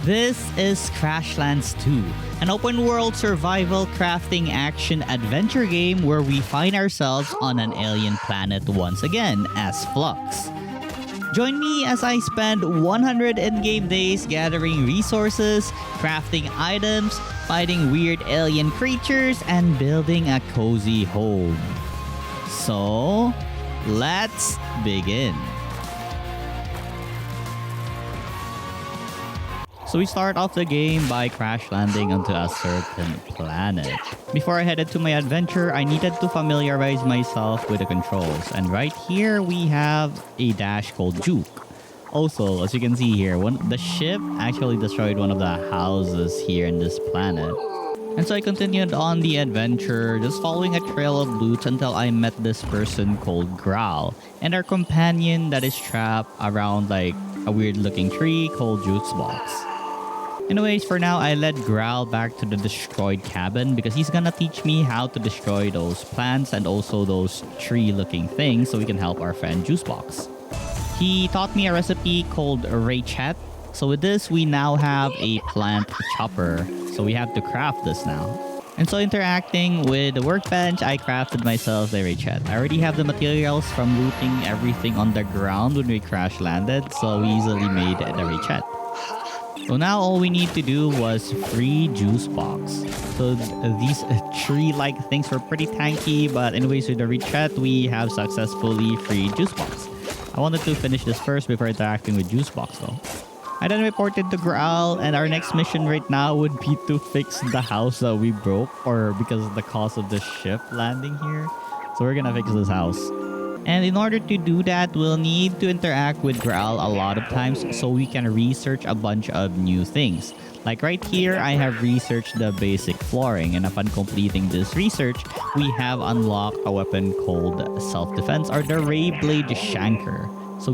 This is Crashlands 2, an open-world survival crafting action adventure game where we find ourselves on an alien planet once again as Flux. Join me as I spend 100 in-game days gathering resources, crafting items, fighting weird alien creatures, and building a cozy home. So, let's begin. So we start off the game by crash landing onto a certain planet. Before I headed to my adventure, I needed to familiarize myself with the controls. And right here, we have a dash called Juke. Also, as you can see here, the ship actually destroyed one of the houses here in this planet. And so I continued on the adventure, just following a trail of loot until I met this person called Growl, and our companion that is trapped around like a weird looking tree called Juicebox. Anyways, for now, I led Growl back to the destroyed cabin because he's gonna teach me how to destroy those plants and also those tree-looking things so we can help our friend Juicebox. He taught me a recipe called Rachet. So with this, we now have a plant chopper. So we have to craft this now. And so interacting with the workbench, I crafted myself a Rachet. I already have the materials from looting everything on the ground when we crash landed, so we easily made the Rachet. So now all we need to do was free Juicebox. So these tree-like things were pretty tanky, but anyways, with the Rachet, we have successfully freed Juicebox. I wanted to finish this first before interacting with Juicebox though. I then reported to Growl, and our next mission right now would be to fix the house that we broke, or because of the cost of the ship landing here. So we're gonna fix this house. And in order to do that, we'll need to interact with Growl a lot of times so we can research a bunch of new things. Like right here, I have researched the basic flooring, and upon completing this research, we have unlocked a weapon called self-defense, or the Ray Blade Shanker. So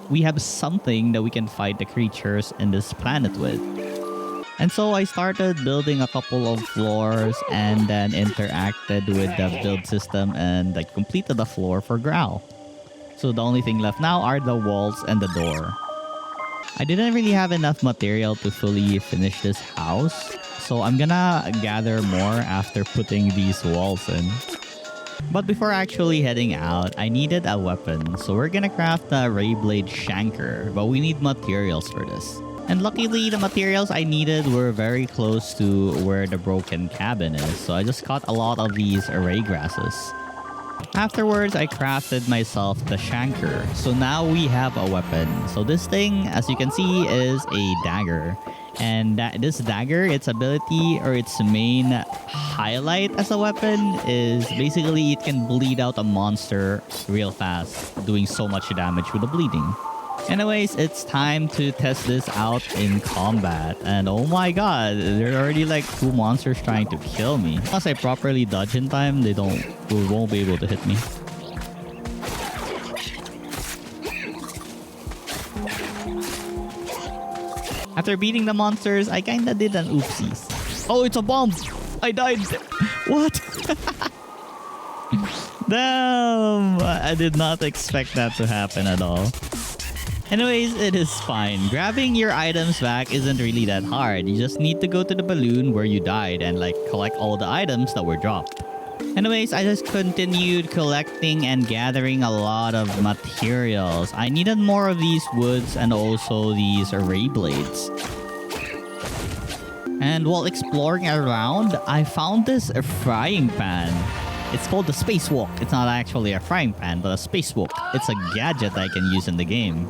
we have something that we can fight the creatures in this planet with. And so I started building a couple of floors and then interacted with the build system and like completed the floor for Growl. So the only thing left now are the walls and the door. I didn't really have enough material to fully finish this house, so I'm gonna gather more after putting these walls in. But before actually heading out, I needed a weapon, so we're gonna craft the Ray Blade Shanker, but we need materials for this. And luckily, the materials I needed were very close to where the broken cabin is, so I just caught a lot of these array grasses. Afterwards, I crafted myself the Shanker, so now we have a weapon. So this thing, as you can see, is a dagger. And this dagger, its ability or its main highlight as a weapon is basically it can bleed out a monster real fast, doing so much damage with the bleeding. Anyways, it's time to test this out in combat. And oh my god, there are already like 2 monsters trying to kill me. Unless I properly dodge in time, they won't be able to hit me. After beating the monsters, I kinda did an oopsies. Oh, it's a bomb! I died! What? Damn! I did not expect that to happen at all. Anyways, it is fine. Grabbing your items back isn't really that hard. You just need to go to the balloon where you died and like collect all the items that were dropped. Anyways, I just continued collecting and gathering a lot of materials. I needed more of these woods and also these array blades. And while exploring around, I found this frying pan. It's called the Spacewalk. It's not actually a frying pan, but a Spacewalk. It's a gadget I can use in the game.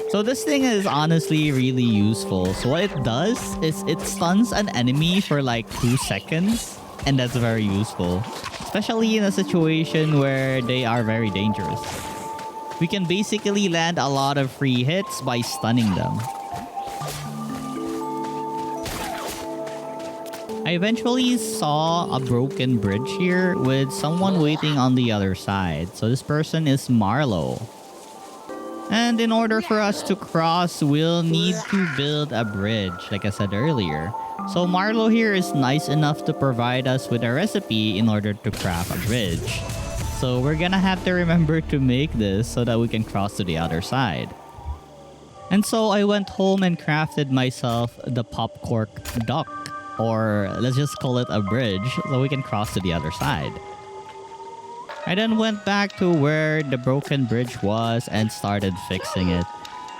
So this thing is honestly really useful. So what it does is it stuns an enemy for like 2 seconds. And that's very useful. Especially in a situation where they are very dangerous. We can basically land a lot of free hits by stunning them. I eventually saw a broken bridge here with someone waiting on the other side. So this person is Marlo. And in order for us to cross, we'll need to build a bridge, like I said earlier. So Marlo here is nice enough to provide us with a recipe in order to craft a bridge. So we're gonna have to remember to make this so that we can cross to the other side. And so I went home and crafted myself the popcork duck, or let's just call it a bridge, so we can cross to the other side. I then went back to where the broken bridge was and started fixing it.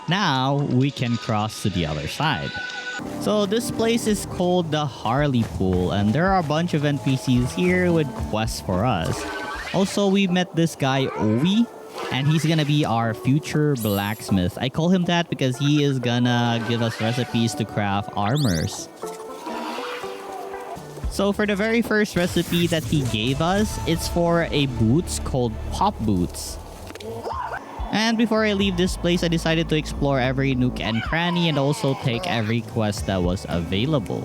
Now we can cross to the other side. So this place is called the Harley Pool, and there are a bunch of NPCs here with quests for us. Also, we met this guy Owi, and he's gonna be our future blacksmith. I call him that because he is gonna give us recipes to craft armors. So for the very first recipe that he gave us, it's for a boots called Pop Boots. And before I leave this place, I decided to explore every nook and cranny and also take every quest that was available.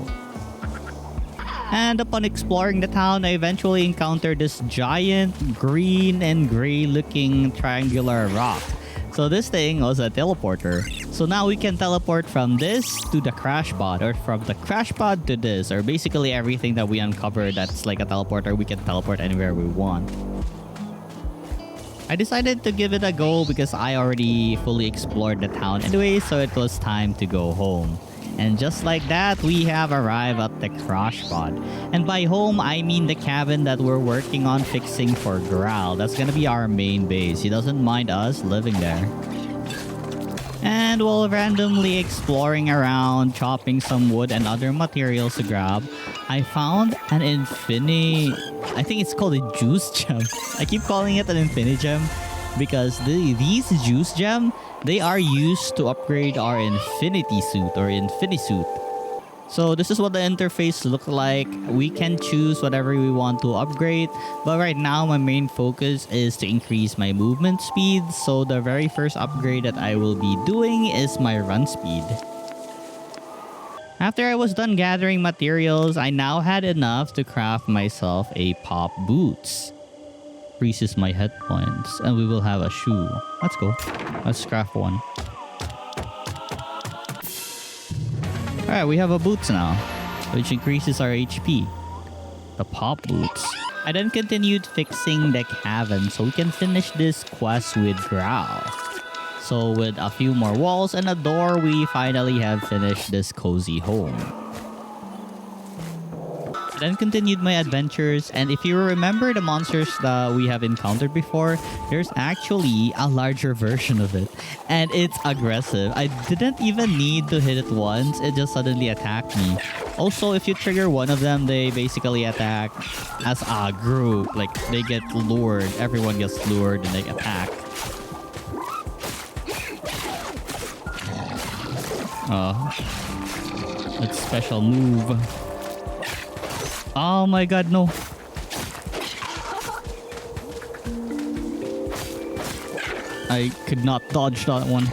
And upon exploring the town, I eventually encountered this giant green and gray looking triangular rock. So this thing was a teleporter. So now we can teleport from this to the crash pod, or from the crash pod to this, or basically everything that we uncovered that's like a teleporter, we can teleport anywhere we want. I decided to give it a go because I already fully explored the town anyway, so it was time to go home. And just like that, we have arrived at the crash pod. And by home, I mean the cabin that we're working on fixing for Growl. That's gonna be our main base. He doesn't mind us living there. And while randomly exploring around, chopping some wood and other materials to grab, I found an I think it's called a juice gem. I keep calling it an infinity gem because these juice gem, they are used to upgrade our infinity suit or infinisuit. So this is what the interface looks like. We can choose whatever we want to upgrade, but right now my main focus is to increase my movement speed. So the very first upgrade that I will be doing is my run speed. After I was done gathering materials, I now had enough to craft myself a pop boots. Increases my hit points, and we will have a shoe. Let's go. Let's craft one. Alright, we have a boots now, which increases our HP. The pop boots. I then continued fixing the cabin so we can finish this quest with Growl. So with a few more walls and a door, we finally have finished this cozy home. Then continued my adventures, and if you remember the monsters that we have encountered before, there's actually a larger version of it, and it's aggressive. I didn't even need to hit it once, it just suddenly attacked me. Also, if you trigger one of them, they basically attack as a group. Like, they get lured, everyone gets lured and they attack. Oh, that's special move. Oh my god, no. I could not dodge that one.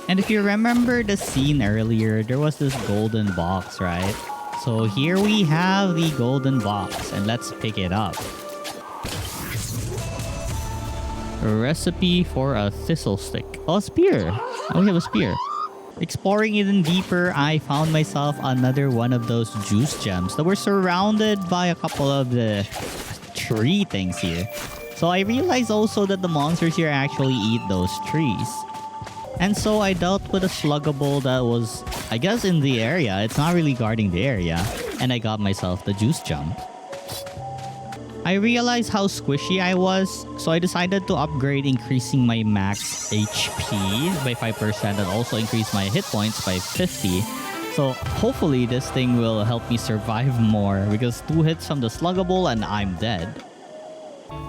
And if you remember the scene earlier, there was this golden box, right? So here we have the golden box, and let's pick it up. A recipe for a thistle stick. Oh, a spear. Oh, we have a spear. Exploring even deeper, I found myself another one of those juice gems that were surrounded by a couple of the tree things here. So I realized also that the monsters here actually eat those trees. And so I dealt with a sluggable that was, I guess, in the area. It's not really guarding the area. And I got myself the juice gem. I realized how squishy I was, so I decided to upgrade, increasing my max HP by 5% and also increase my hit points by 50. So hopefully this thing will help me survive more, because 2 hits from the sluggable and I'm dead.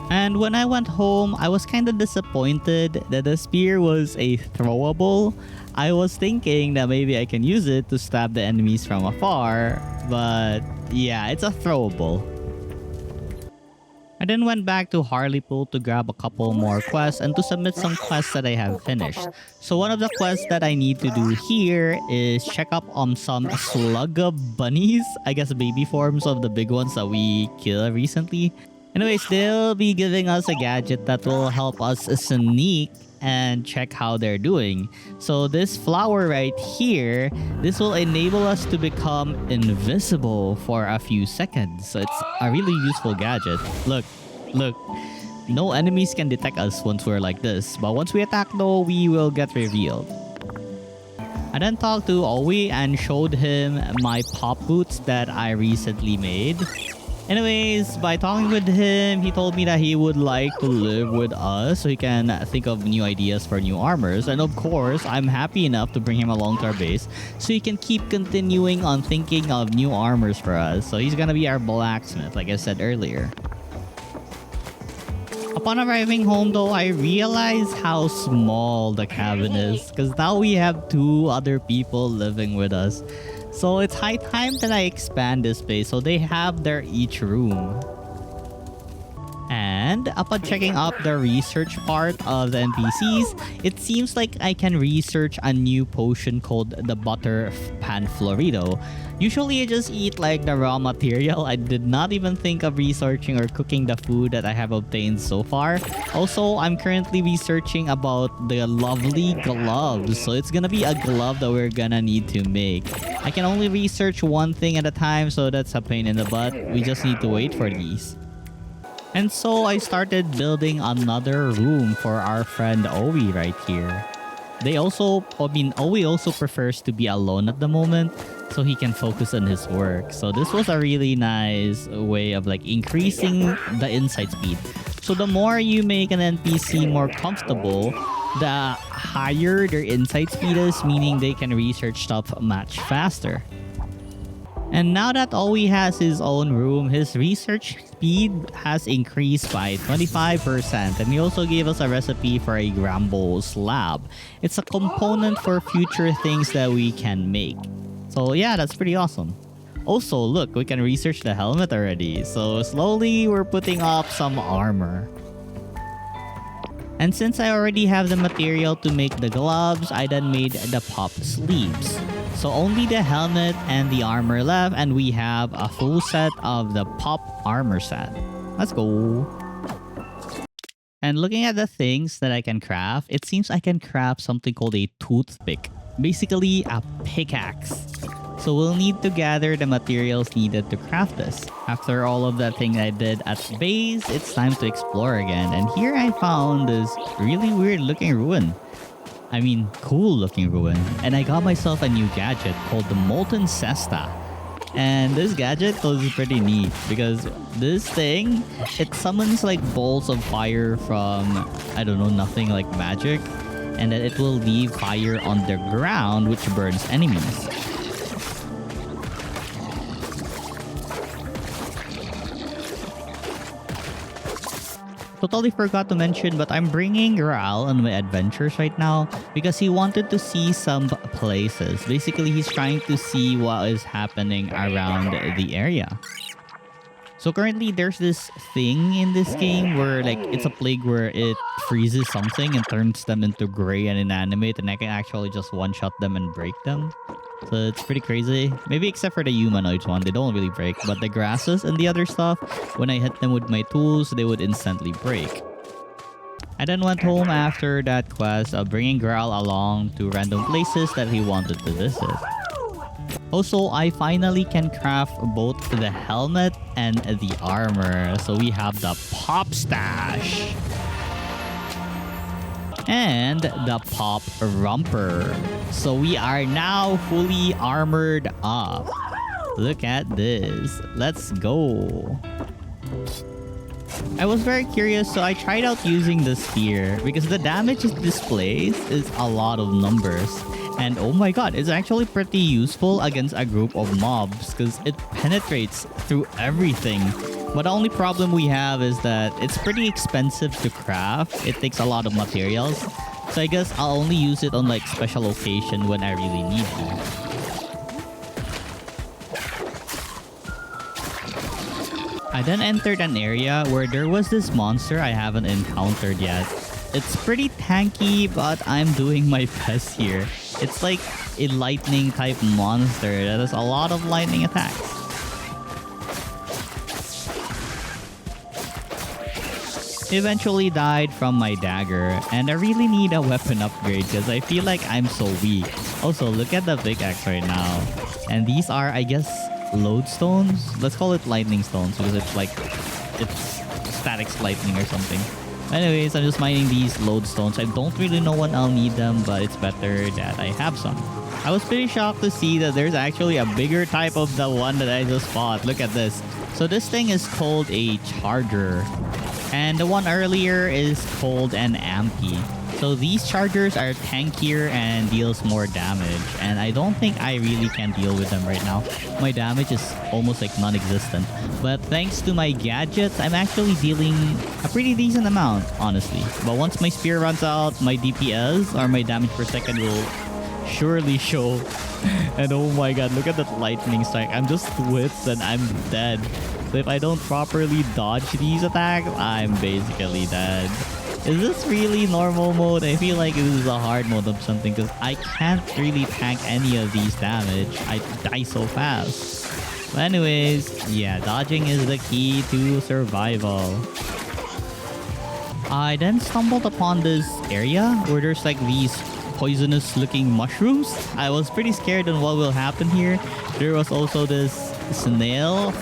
And when I went home, I was kind of disappointed that the spear was a throwable. I was thinking that maybe I can use it to stab the enemies from afar, but yeah, it's a throwable. I then went back to Harley Pool to grab a couple more quests and to submit some quests that I have finished. So one of the quests that I need to do here is check up on some slugga bunnies. I guess baby forms of the big ones that we killed recently. Anyways, they'll be giving us a gadget that will help us sneak and check how they're doing. So this flower right here, this will enable us to become invisible for a few seconds. So it's a really useful gadget. Look, Look, no enemies can detect us once we're like this. But once we attack though, we will get revealed. I then talked to Owie and showed him my pop boots that I recently made. Anyways, by talking with him, he told me that he would like to live with us so he can think of new ideas for new armors. And of course, I'm happy enough to bring him along to our base so he can keep continuing on thinking of new armors for us. So he's gonna be our blacksmith, like I said earlier. Upon arriving home though, I realized how small the cabin is because now we have 2 other people living with us. So it's high time that I expand this space so they have their each room. And upon checking up the research part of the NPCs, it seems like I can research a new potion called the Butter Pan Florido. Usually I just eat like the raw material. I did not even think of researching or cooking the food that I have obtained so far. Also, I'm currently researching about the lovely gloves. So it's gonna be a glove that we're gonna need to make. I can only research one thing at a time, so that's a pain in the butt. We just need to wait for these. And so I started building another room for our friend Owie right here. Owie also prefers to be alone at the moment so he can focus on his work. So this was a really nice way of like increasing the insight speed. So the more you make an NPC more comfortable, the higher their insight speed is, meaning they can research stuff much faster. And now that Owie has his own room, his research speed has increased by 25%. And he also gave us a recipe for a Grambo slab. It's a component for future things that we can make. So yeah, that's pretty awesome. Also, look, we can research the helmet already. So slowly, we're putting up some armor. And since I already have the material to make the gloves, I then made the pop sleeves. So only the helmet and the armor left, and we have a full set of the pop armor set. Let's go. And looking at the things that I can craft, it seems I can craft something called a toothpick. Basically a pickaxe. So we'll need to gather the materials needed to craft this. After all of that thing I did at base, it's time to explore again. And here I found this really weird looking ruin. I mean, cool looking ruin. And I got myself a new gadget called the Molten Cesta. And this gadget was pretty neat because this thing, it summons like balls of fire from, I don't know, nothing like magic. And then it will leave fire on the ground which burns enemies. Totally forgot to mention, but I'm bringing Raal on my adventures right now because he wanted to see some places. Basically, he's trying to see what is happening around the area. So currently, there's this thing in this game where like it's a plague where it freezes something and turns them into gray and inanimate, and I can actually just one-shot them and break them. So it's pretty crazy. Maybe except for the humanoids one, they don't really break. But the grasses and the other stuff, when I hit them with my tools, they would instantly break. I then went home after that quest of bringing Graal along to random places that he wanted to visit. Also, I finally can craft both the helmet and the armor. So we have the Pop Stash and the Pop Romper. So we are now fully armored up. Look at this. Let's go. I was very curious, so I tried out using the spear because the damage it displays is a lot of numbers. And oh my god, it's actually pretty useful against a group of mobs because it penetrates through everything. But the only problem we have is that it's pretty expensive to craft. It takes a lot of materials. So I guess I'll only use it on like special occasion when I really need to. I then entered an area where there was this monster I haven't encountered yet. It's pretty tanky, but I'm doing my best here. It's like a lightning type monster that has a lot of lightning attacks. Eventually died from my dagger, and I really need a weapon upgrade because I feel like I'm so weak. Also, look at the pickaxe right now. And these are, I guess, lodestones. Let's call it lightning stones because it's like, it's static lightning or something. Anyways, I'm just mining these lodestones. I don't really know when I'll need them, but it's better that I have some. I was pretty shocked to see that there's actually a bigger type of the one that I just fought. Look at this. So this thing is called a charger. And the one earlier is called an ampy. So these chargers are tankier and deals more damage. And I don't think I really can deal with them right now. My damage is almost like non-existent. But thanks to my gadgets, I'm actually dealing a pretty decent amount, honestly. But once my spear runs out, my DPS or my damage per second will surely show. And oh my god, look at that lightning strike. I'm just whipped and I'm dead. So if I don't properly dodge these attacks, I'm basically dead. Is this really normal mode? I feel like this is a hard mode of something because I can't really tank any of these damage. I die so fast. But anyways, yeah, dodging is the key to survival. I then stumbled upon this area where there's like these poisonous looking mushrooms. I was pretty scared on what will happen here. There was also this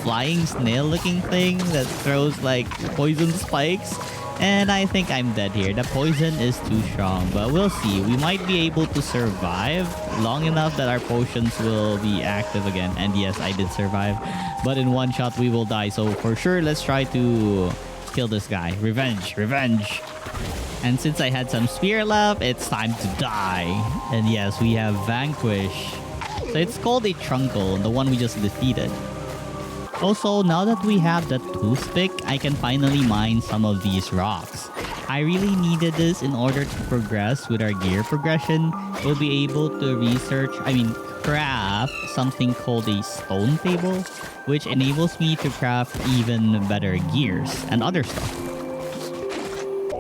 flying snail looking thing that throws like poison spikes. And I think I'm dead here. The poison is too strong, but we'll see. We might be able to survive long enough that our potions will be active again. And yes, I did survive. But in one shot, we will die. So for sure, let's try to kill this guy. Revenge, revenge. And since I had some spear left, it's time to die. And yes, we have Vanquish. So it's called a Trunkle, the one we just defeated. Also, now that we have the toothpick, I can finally mine some of these rocks. I really needed this in order to progress with our gear progression. We'll be able to craft something called a stone table, which enables me to craft even better gears and other stuff.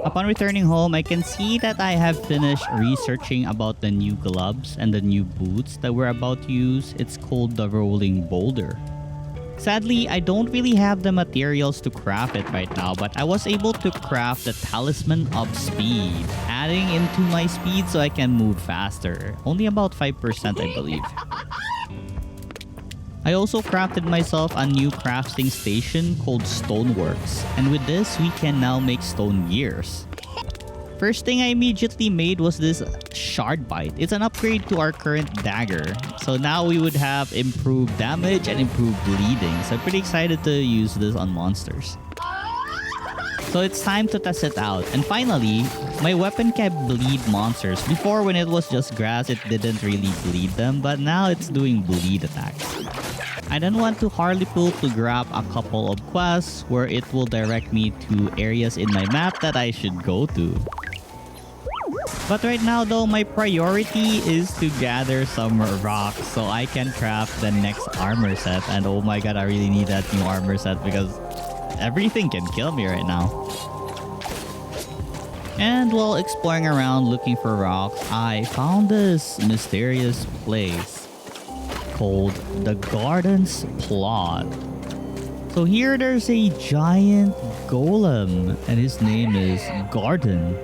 Upon returning home, I can see that I have finished researching about the new gloves and the new boots that we're about to use. It's called the Rolling Boulder. Sadly, I don't really have the materials to craft it right now, but I was able to craft the Talisman of Speed, adding into my speed so I can move faster. Only about 5%, I believe. I also crafted myself a new crafting station called Stoneworks, and with this, we can now make stone gears. First thing I immediately made was this Shard Bite. It's an upgrade to our current dagger. So now we would have improved damage and improved bleeding. So I'm pretty excited to use this on monsters. So it's time to test it out. And finally, my weapon can bleed monsters. Before, when it was just grass, it didn't really bleed them. But now it's doing bleed attacks. I then went to Harleypool to grab a couple of quests where it will direct me to areas in my map that I should go to. But right now though, my priority is to gather some rocks so I can craft the next armor set. And oh my god, I really need that new armor set because everything can kill me right now. And while exploring around looking for rocks, I found this mysterious place called the Garden's Plot. So here there's a giant golem and his name is Garden.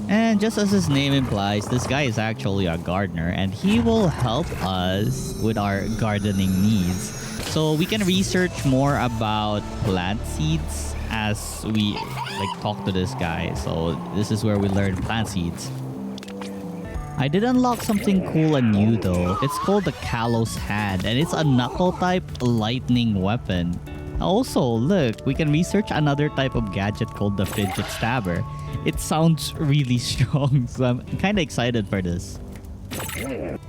And just as his name implies, this guy is actually a gardener and he will help us with our gardening needs. So we can research more about plant seeds as we talk to this guy. So this is where we learn plant seeds. I did unlock something cool and new though. It's called the Callous Hand and it's a knuckle type lightning weapon. Also, look, we can research another type of gadget called the Fidget Stabber. It sounds really strong, so I'm kind of excited for this.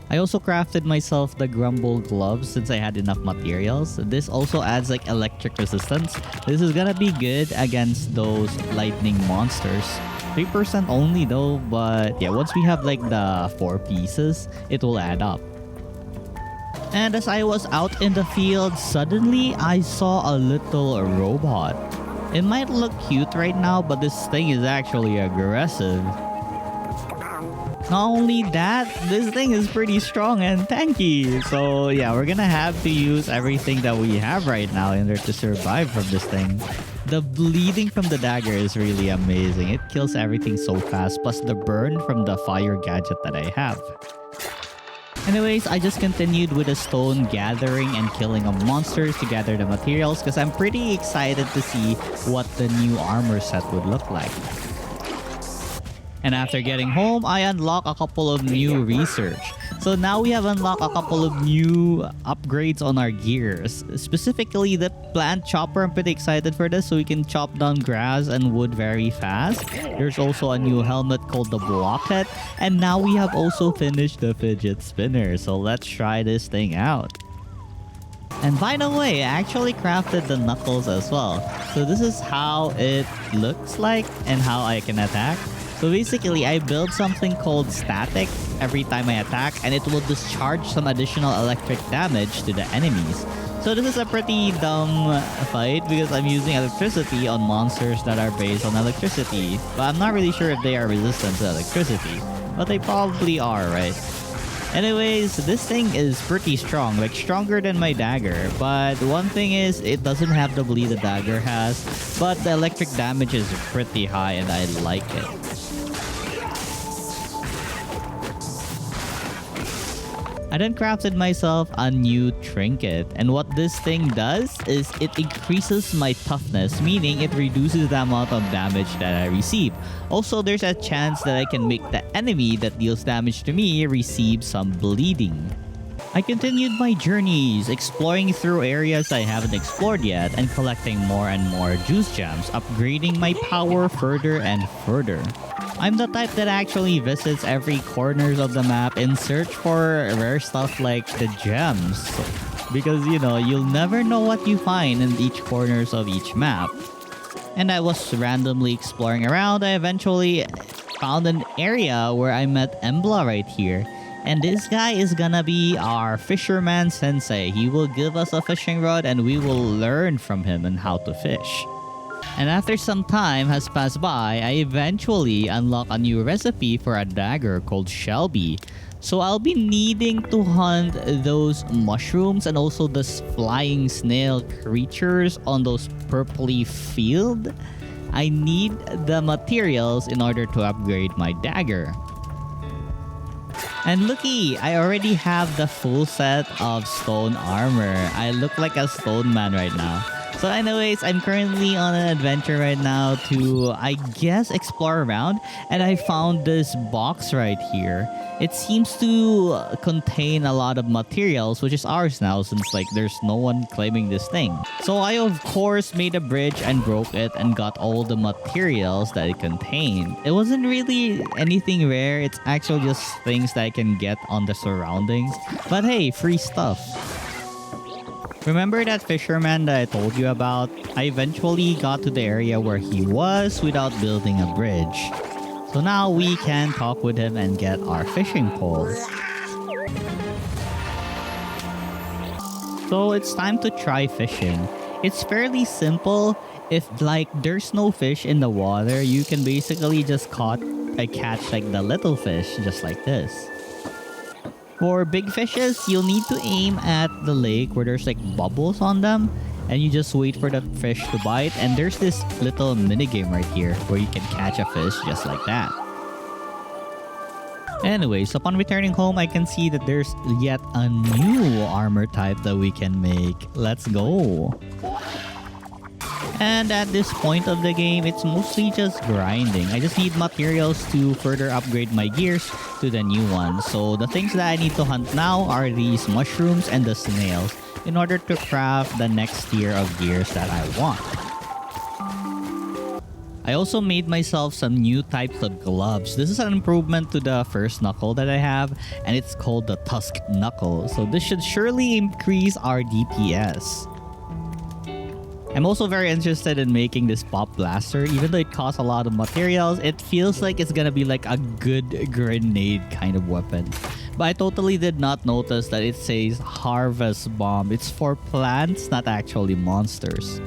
I also crafted myself the Grumble gloves since I had enough materials. This also adds electric resistance. This is gonna be good against those lightning monsters. 3% only though, but yeah, once we have the 4 pieces, it will add up. And as I was out in the field, suddenly I saw a little robot. It might look cute right now, but this thing is actually aggressive. Not only that, this thing is pretty strong and tanky. So yeah, we're gonna have to use everything that we have right now in order to survive from this thing. The bleeding from the dagger is really amazing. It kills everything so fast, plus the burn from the fire gadget that I have. Anyways, I just continued with the stone gathering and killing of monsters to gather the materials because I'm pretty excited to see what the new armor set would look like. And after getting home, I unlock a couple of new research. So now we have unlocked a couple of new upgrades on our gears. Specifically, the plant chopper. I'm pretty excited for this so we can chop down grass and wood very fast. There's also a new helmet called the Blockhead. And now we have also finished the fidget spinner. So let's try this thing out. And by the way, I actually crafted the knuckles as well. So this is how it looks like and how I can attack. So basically, I build something called static every time I attack, and it will discharge some additional electric damage to the enemies. So this is a pretty dumb fight because I'm using electricity on monsters that are based on electricity. But I'm not really sure if they are resistant to electricity. But they probably are, right? Anyways, this thing is pretty strong, like stronger than my dagger. But one thing is, it doesn't have the bleed the dagger has. But the electric damage is pretty high and I like it. I then crafted myself a new trinket, and what this thing does is it increases my toughness, meaning it reduces the amount of damage that I receive. Also, there's a chance that I can make the enemy that deals damage to me receive some bleeding. I continued my journeys, exploring through areas I haven't explored yet and collecting more and more juice gems, upgrading my power further and further. I'm the type that actually visits every corners of the map in search for rare stuff like the gems. Because, you know, you'll never know what you find in each corners of each map. And I was randomly exploring around. I eventually found an area where I met Embla right here. And this guy is gonna be our fisherman sensei. He will give us a fishing rod and we will learn from him on how to fish. And after some time has passed by, I eventually unlock a new recipe for a dagger called Shelby. So I'll be needing to hunt those mushrooms and also those flying snail creatures on those purpley field. I need the materials in order to upgrade my dagger. And looky, I already have the full set of stone armor. I look like a stone man right now. So anyways, I'm currently on an adventure right now to, I guess, explore around. And I found this box right here. It seems to contain a lot of materials, which is ours now since like there's no one claiming this thing. So I of course made a bridge and broke it and got all the materials that it contained. It wasn't really anything rare. It's actually just things that I can get on the surroundings. But hey, free stuff. Remember that fisherman that I told you about? I eventually got to the area where he was without building a bridge. So now we can talk with him and get our fishing pole. So it's time to try fishing. It's fairly simple. If like there's no fish in the water, you can basically just catch like the little fish just like this. For big fishes, you'll need to aim at the lake where there's like bubbles on them. And you just wait for the fish to bite. And there's this little minigame right here where you can catch a fish just like that. Anyways, upon returning home, I can see that there's yet a new armor type that we can make. Let's go! And at this point of the game, it's mostly just grinding. I just need materials to further upgrade my gears to the new ones. So the things that I need to hunt now are these mushrooms and the snails in order to craft the next tier of gears that I want. I also made myself some new types of gloves. This is an improvement to the first knuckle that I have, and it's called the Tusk Knuckle. So this should surely increase our DPS. I'm also very interested in making this pop blaster. Even though it costs a lot of materials, it feels like it's gonna be like a good grenade kind of weapon. But I totally did not notice that it says Harvest Bomb. It's for plants, not actually monsters.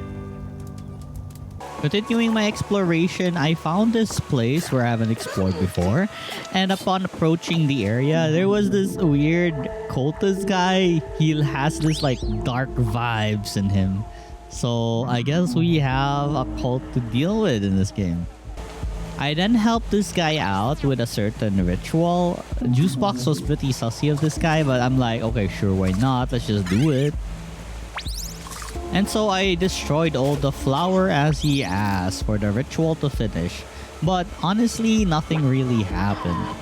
Continuing my exploration, I found this place where I haven't explored before. And upon approaching the area, there was this weird cultist guy. He has this like dark vibes in him. So I guess we have a cult to deal with in this game. I then helped this guy out with a certain ritual. Juicebox was pretty sussy of this guy, but I'm like, okay, sure, why not? Let's just do it. And so I destroyed all the flour as he asked for the ritual to finish. But honestly, nothing really happened.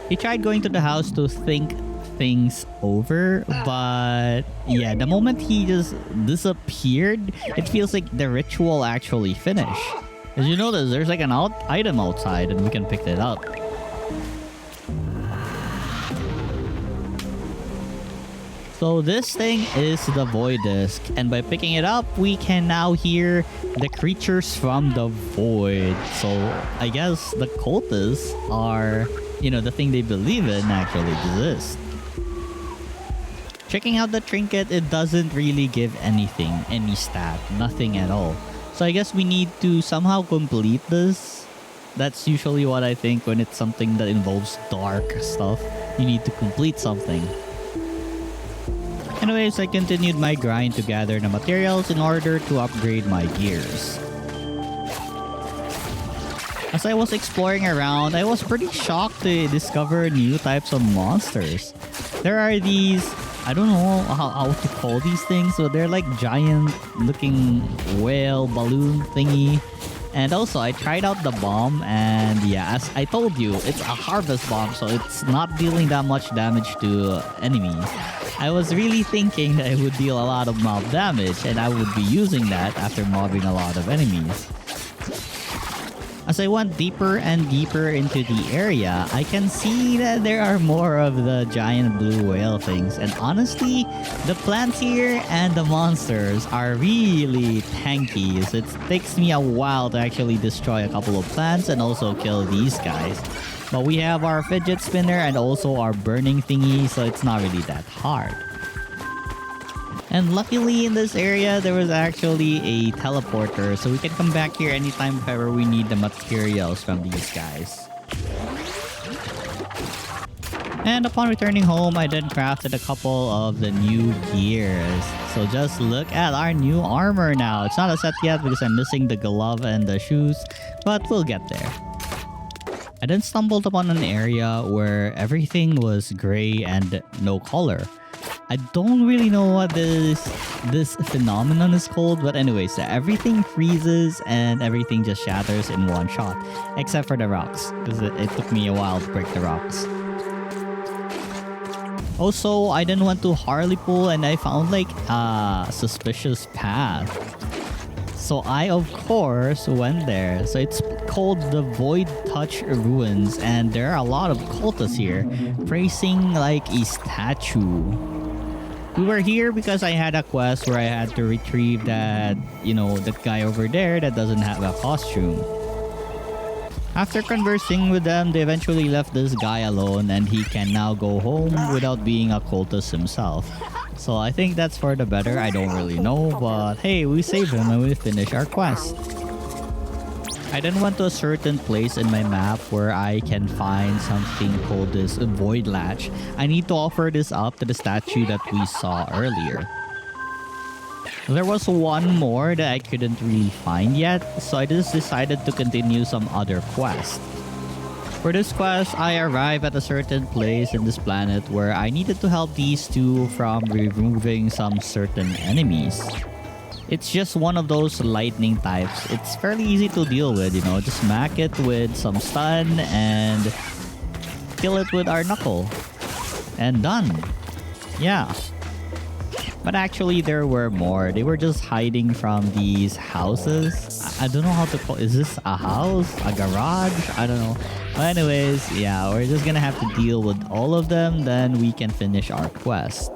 He tried going to the house to think things over, but yeah, the moment he just disappeared, it feels like the ritual actually finished. As you notice, there's like an item outside and we can pick it up. So this thing is the void disc, and by picking it up, we can now hear the creatures from the void. So I guess the cultists are, you know, the thing they believe in actually exists. Checking out the trinket, it doesn't really give anything, any stat, nothing at all. So I guess we need to somehow complete this. That's usually what I think when it's something that involves dark stuff. You need to complete something. Anyways, I continued my grind to gather the materials in order to upgrade my gears. As I was exploring around, I was pretty shocked to discover new types of monsters. There are these, I don't know how to call these things, but they're like giant looking whale balloon thingy. And also, I tried out the bomb, and yeah, as I told you, it's a harvest bomb, so it's not dealing that much damage to enemies. I was really thinking that it would deal a lot of mob damage, and I would be using that after mobbing a lot of enemies. As I went deeper and deeper into the area, I can see that there are more of the giant blue whale things. And honestly, the plants here and the monsters are really tanky. So it takes me a while to actually destroy a couple of plants and also kill these guys. But we have our fidget spinner and also our burning thingy, so it's not really that hard. And luckily in this area, there was actually a teleporter, so we can come back here anytime if ever we need the materials from these guys. And upon returning home, I then crafted a couple of the new gears. So just look at our new armor now. It's not a set yet because I'm missing the glove and the shoes, but we'll get there. I then stumbled upon an area where everything was gray and no color. I don't really know what this phenomenon is called, but anyways, everything freezes and everything just shatters in one shot, except for the rocks, because it took me a while to break the rocks. Also, I then went to Harleypool and I found like a suspicious path. So I, of course, went there. So it's called the Void Touch Ruins, and there are a lot of cultists here, praising like a statue. We were here because I had a quest where I had to retrieve that, that guy over there that doesn't have a costume. After conversing with them, they eventually left this guy alone and he can now go home without being a cultist himself. So I think that's for the better, I don't really know, but hey, we saved him and we finished our quest. I then went to a certain place in my map where I can find something called this void latch. I need to offer this up to the statue that we saw earlier. There was one more that I couldn't really find yet, so I just decided to continue some other quest. For this quest, I arrived at a certain place in this planet where I needed to help these two from removing some certain enemies. It's just one of those lightning types. It's fairly easy to deal with, just smack it with some stun and kill it with our knuckle. And done. Yeah. But actually there were more. They were just hiding from these houses. I don't know how to call. Is this a house? A garage? I don't know. But anyways, yeah, we're just gonna have to deal with all of them, then we can finish our quest.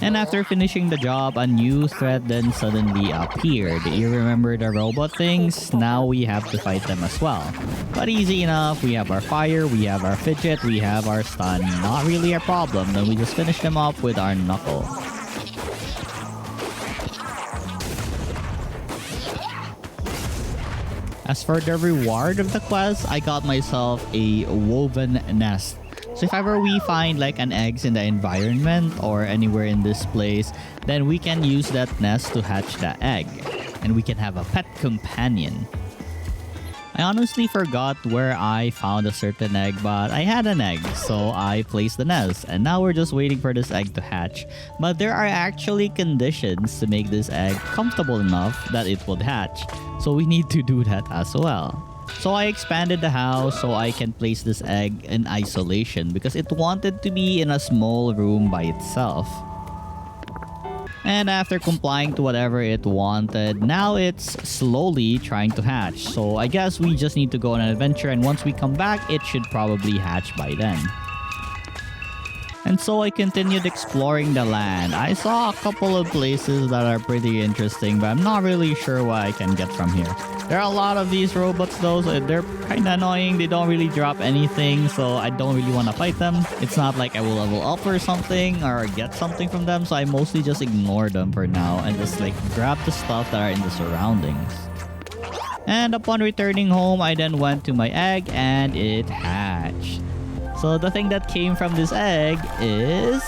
And after finishing the job, a new threat then suddenly appeared. You remember the robot things? Now we have to fight them as well. But easy enough, we have our fire, we have our fidget, we have our stun. Not really a problem, then we just finish them up with our knuckle. As for the reward of the quest, I got myself a woven nest. So if ever we find like an eggs in the environment or anywhere in this place, then we can use that nest to hatch the egg. And we can have a pet companion. I honestly forgot where I found a certain egg, but I had an egg, so I placed the nest, and now we're just waiting for this egg to hatch. But there are actually conditions to make this egg comfortable enough that it would hatch, so we need to do that as well. So I expanded the house so I can place this egg in isolation because it wanted to be in a small room by itself. And after complying to whatever it wanted, now it's slowly trying to hatch. So I guess we just need to go on an adventure, and once we come back, it should probably hatch by then. And so I continued exploring the land. I saw a couple of places that are pretty interesting, but I'm not really sure what I can get from here. There are a lot of these robots though, so they're kind of annoying. They don't really drop anything, so I don't really want to fight them. It's not like I will level up or something or get something from them, so I mostly just ignore them for now and just like grab the stuff that are in the surroundings. And upon returning home, I then went to my egg and it hatched. So the thing that came from this egg is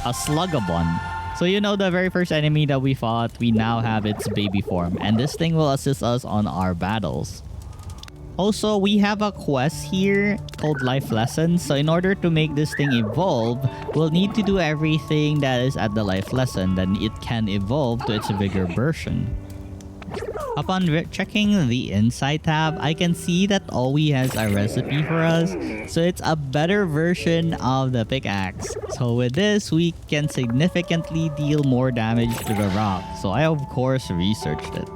a slugabon. So you know the very first enemy that we fought, we now have its baby form, and this thing will assist us on our battles. Also, we have a quest here called Life Lessons. So in order to make this thing evolve, we'll need to do everything that is at the life lesson, then it can evolve to its bigger version. Upon checking the inside tab, I can see that Owie has a recipe for us. So it's a better version of the pickaxe. So with this, we can significantly deal more damage to the rock. So I of course researched it.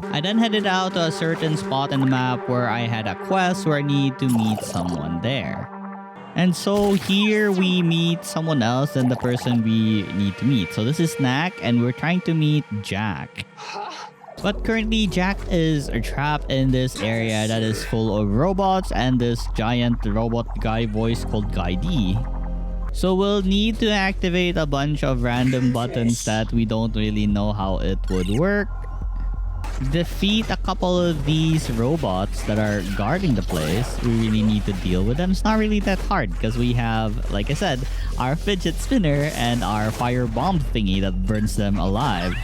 I then headed out to a certain spot in the map where I had a quest where I need to meet someone there. And so here we meet someone else than the person we need to meet. So this is Snack and we're trying to meet Jack. But currently Jack is trapped in this area that is full of robots and this giant robot guy voice called Guy D. So we'll need to activate a bunch of random buttons that we don't really know how it would work. Defeat a couple of these robots that are guarding the place. We really need to deal with them. It's not really that hard because we have, like I said, our fidget spinner and our fire bomb thingy that burns them alive.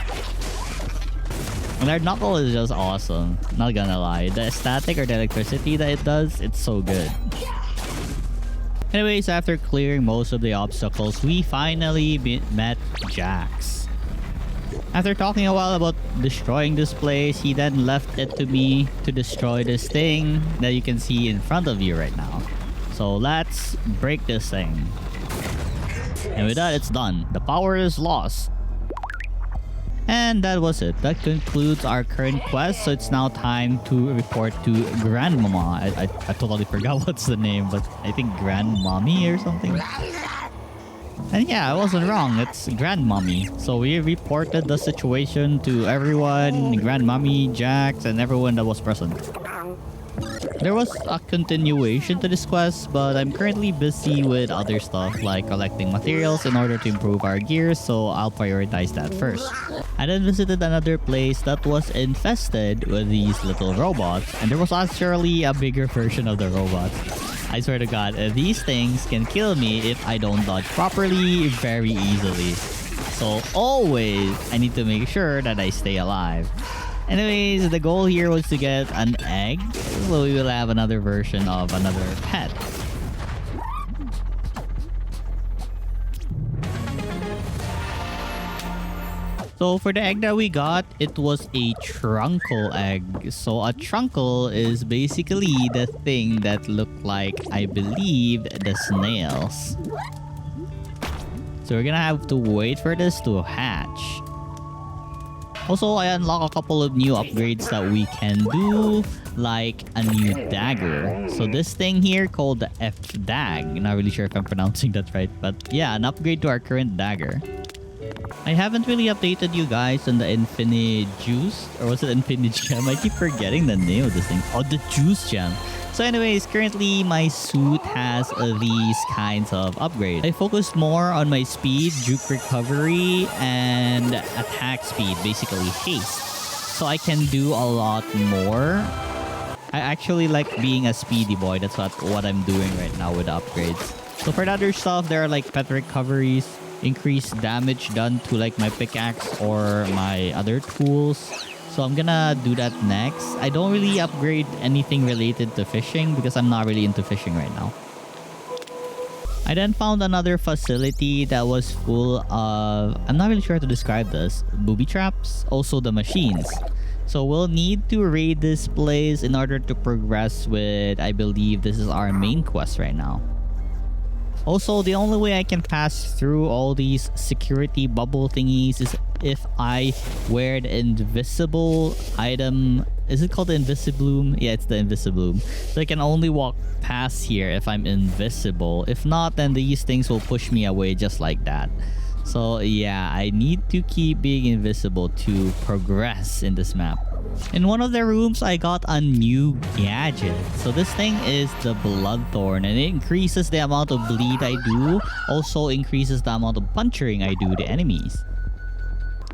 And their knuckle is just awesome. Not gonna lie. The static or the electricity that it does, it's so good. Anyways, after clearing most of the obstacles, we finally met Jax. After talking a while about destroying this place, he then left it to me to destroy this thing that you can see in front of you right now. So let's break this thing. And with that, it's done. The power is lost. And that was it. That concludes our current quest. So it's now time to report to Grandmama. I totally forgot what's the name, but I think Grandmommy or something. And yeah, I wasn't wrong. It's Grandmommy. So we reported the situation to everyone, Grandmommy, Jax, and everyone that was present. There was a continuation to this quest, but I'm currently busy with other stuff like collecting materials in order to improve our gear, so I'll prioritize that first. I then visited another place that was infested with these little robots, and there was actually a bigger version of the robots. I swear to God, these things can kill me if I don't dodge properly very easily. So always, I need to make sure that I stay alive. Anyways, the goal here was to get an egg, so we will have another version of another pet. So for the egg that we got, it was a trunkle egg. So a trunkle is basically the thing that looked like, I believe, the snails. So we're gonna have to wait for this to hatch. Also, I unlock a couple of new upgrades that we can do, like a new dagger. So this thing here called the F-Dag. Not really sure if I'm pronouncing that right, but yeah, an upgrade to our current dagger. I haven't really updated you guys on the Infinite Juice, or was it Infinite Gem? I keep forgetting the name of this thing. Oh, the Juice Gem. So anyways, currently my suit has these kinds of upgrades. I focused more on my speed, juke recovery, and attack speed, basically haste. So I can do a lot more. I actually like being a speedy boy. That's what I'm doing right now with the upgrades. So for the other stuff, there are like pet recoveries, increased damage done to like my pickaxe or my other tools. So I'm gonna do that next. I don't really upgrade anything related to fishing because I'm not really into fishing right now. I then found another facility that was full of, I'm not really sure how to describe this, booby traps, also the machines. So we'll need to raid this place in order to progress with, I believe this is our main quest right now. Also, the only way I can pass through all these security bubble thingies is if I wear the invisible item. Is it called the Invisibloom? Yeah, it's the Invisibloom. So I can only walk past here if I'm invisible. If not, then these things will push me away just like that. So yeah, I need to keep being invisible to progress in this map. In one of the rooms, I got a new gadget. So this thing is the Bloodthorn, and it increases the amount of bleed I do. Also increases the amount of puncturing I do to enemies.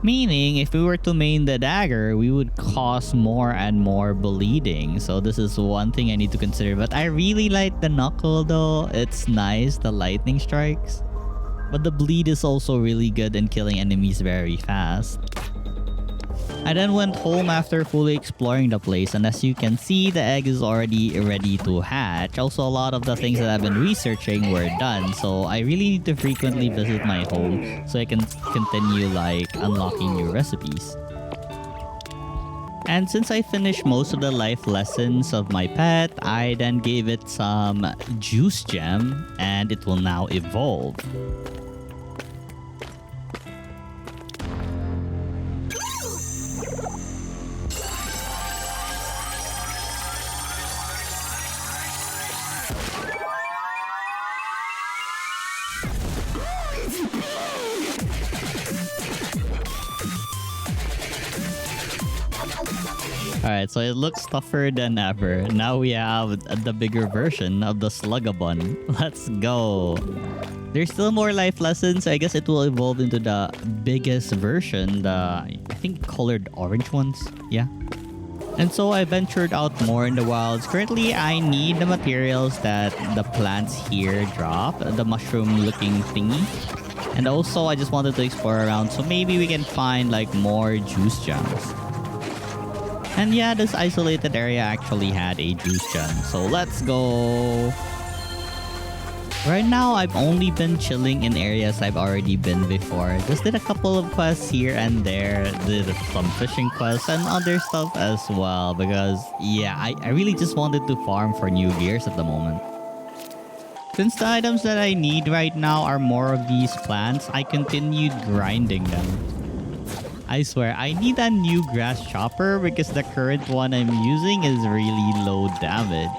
Meaning, if we were to main the dagger, we would cause more and more bleeding. So this is one thing I need to consider. But I really like the knuckle though. It's nice, the lightning strikes. But the bleed is also really good in killing enemies very fast. I then went home after fully exploring the place, and as you can see, the egg is already ready to hatch. Also, a lot of the things that I've been researching were done, so I really need to frequently visit my home so I can continue like unlocking new recipes. And since I finished most of the life lessons of my pet, I then gave it some juice gem and it will now evolve. Alright, so it looks tougher than ever. Now we have the bigger version of the Slugabun. Let's go! There's still more life lessons. I guess it will evolve into the biggest version. The, I think, colored orange ones. Yeah. And so I ventured out more in the wilds. Currently, I need the materials that the plants here drop. The mushroom-looking thingy. And also, I just wanted to explore around. So maybe we can find like more juice gems. And yeah, this isolated area actually had a juice gem. So let's go. Right now, I've only been chilling in areas I've already been before. Just did a couple of quests here and there. Did some fishing quests and other stuff as well. Because yeah, I really just wanted to farm for new gears at the moment. Since the items that I need right now are more of these plants, I continued grinding them. I swear, I need a new grass chopper because the current one I'm using is really low damage.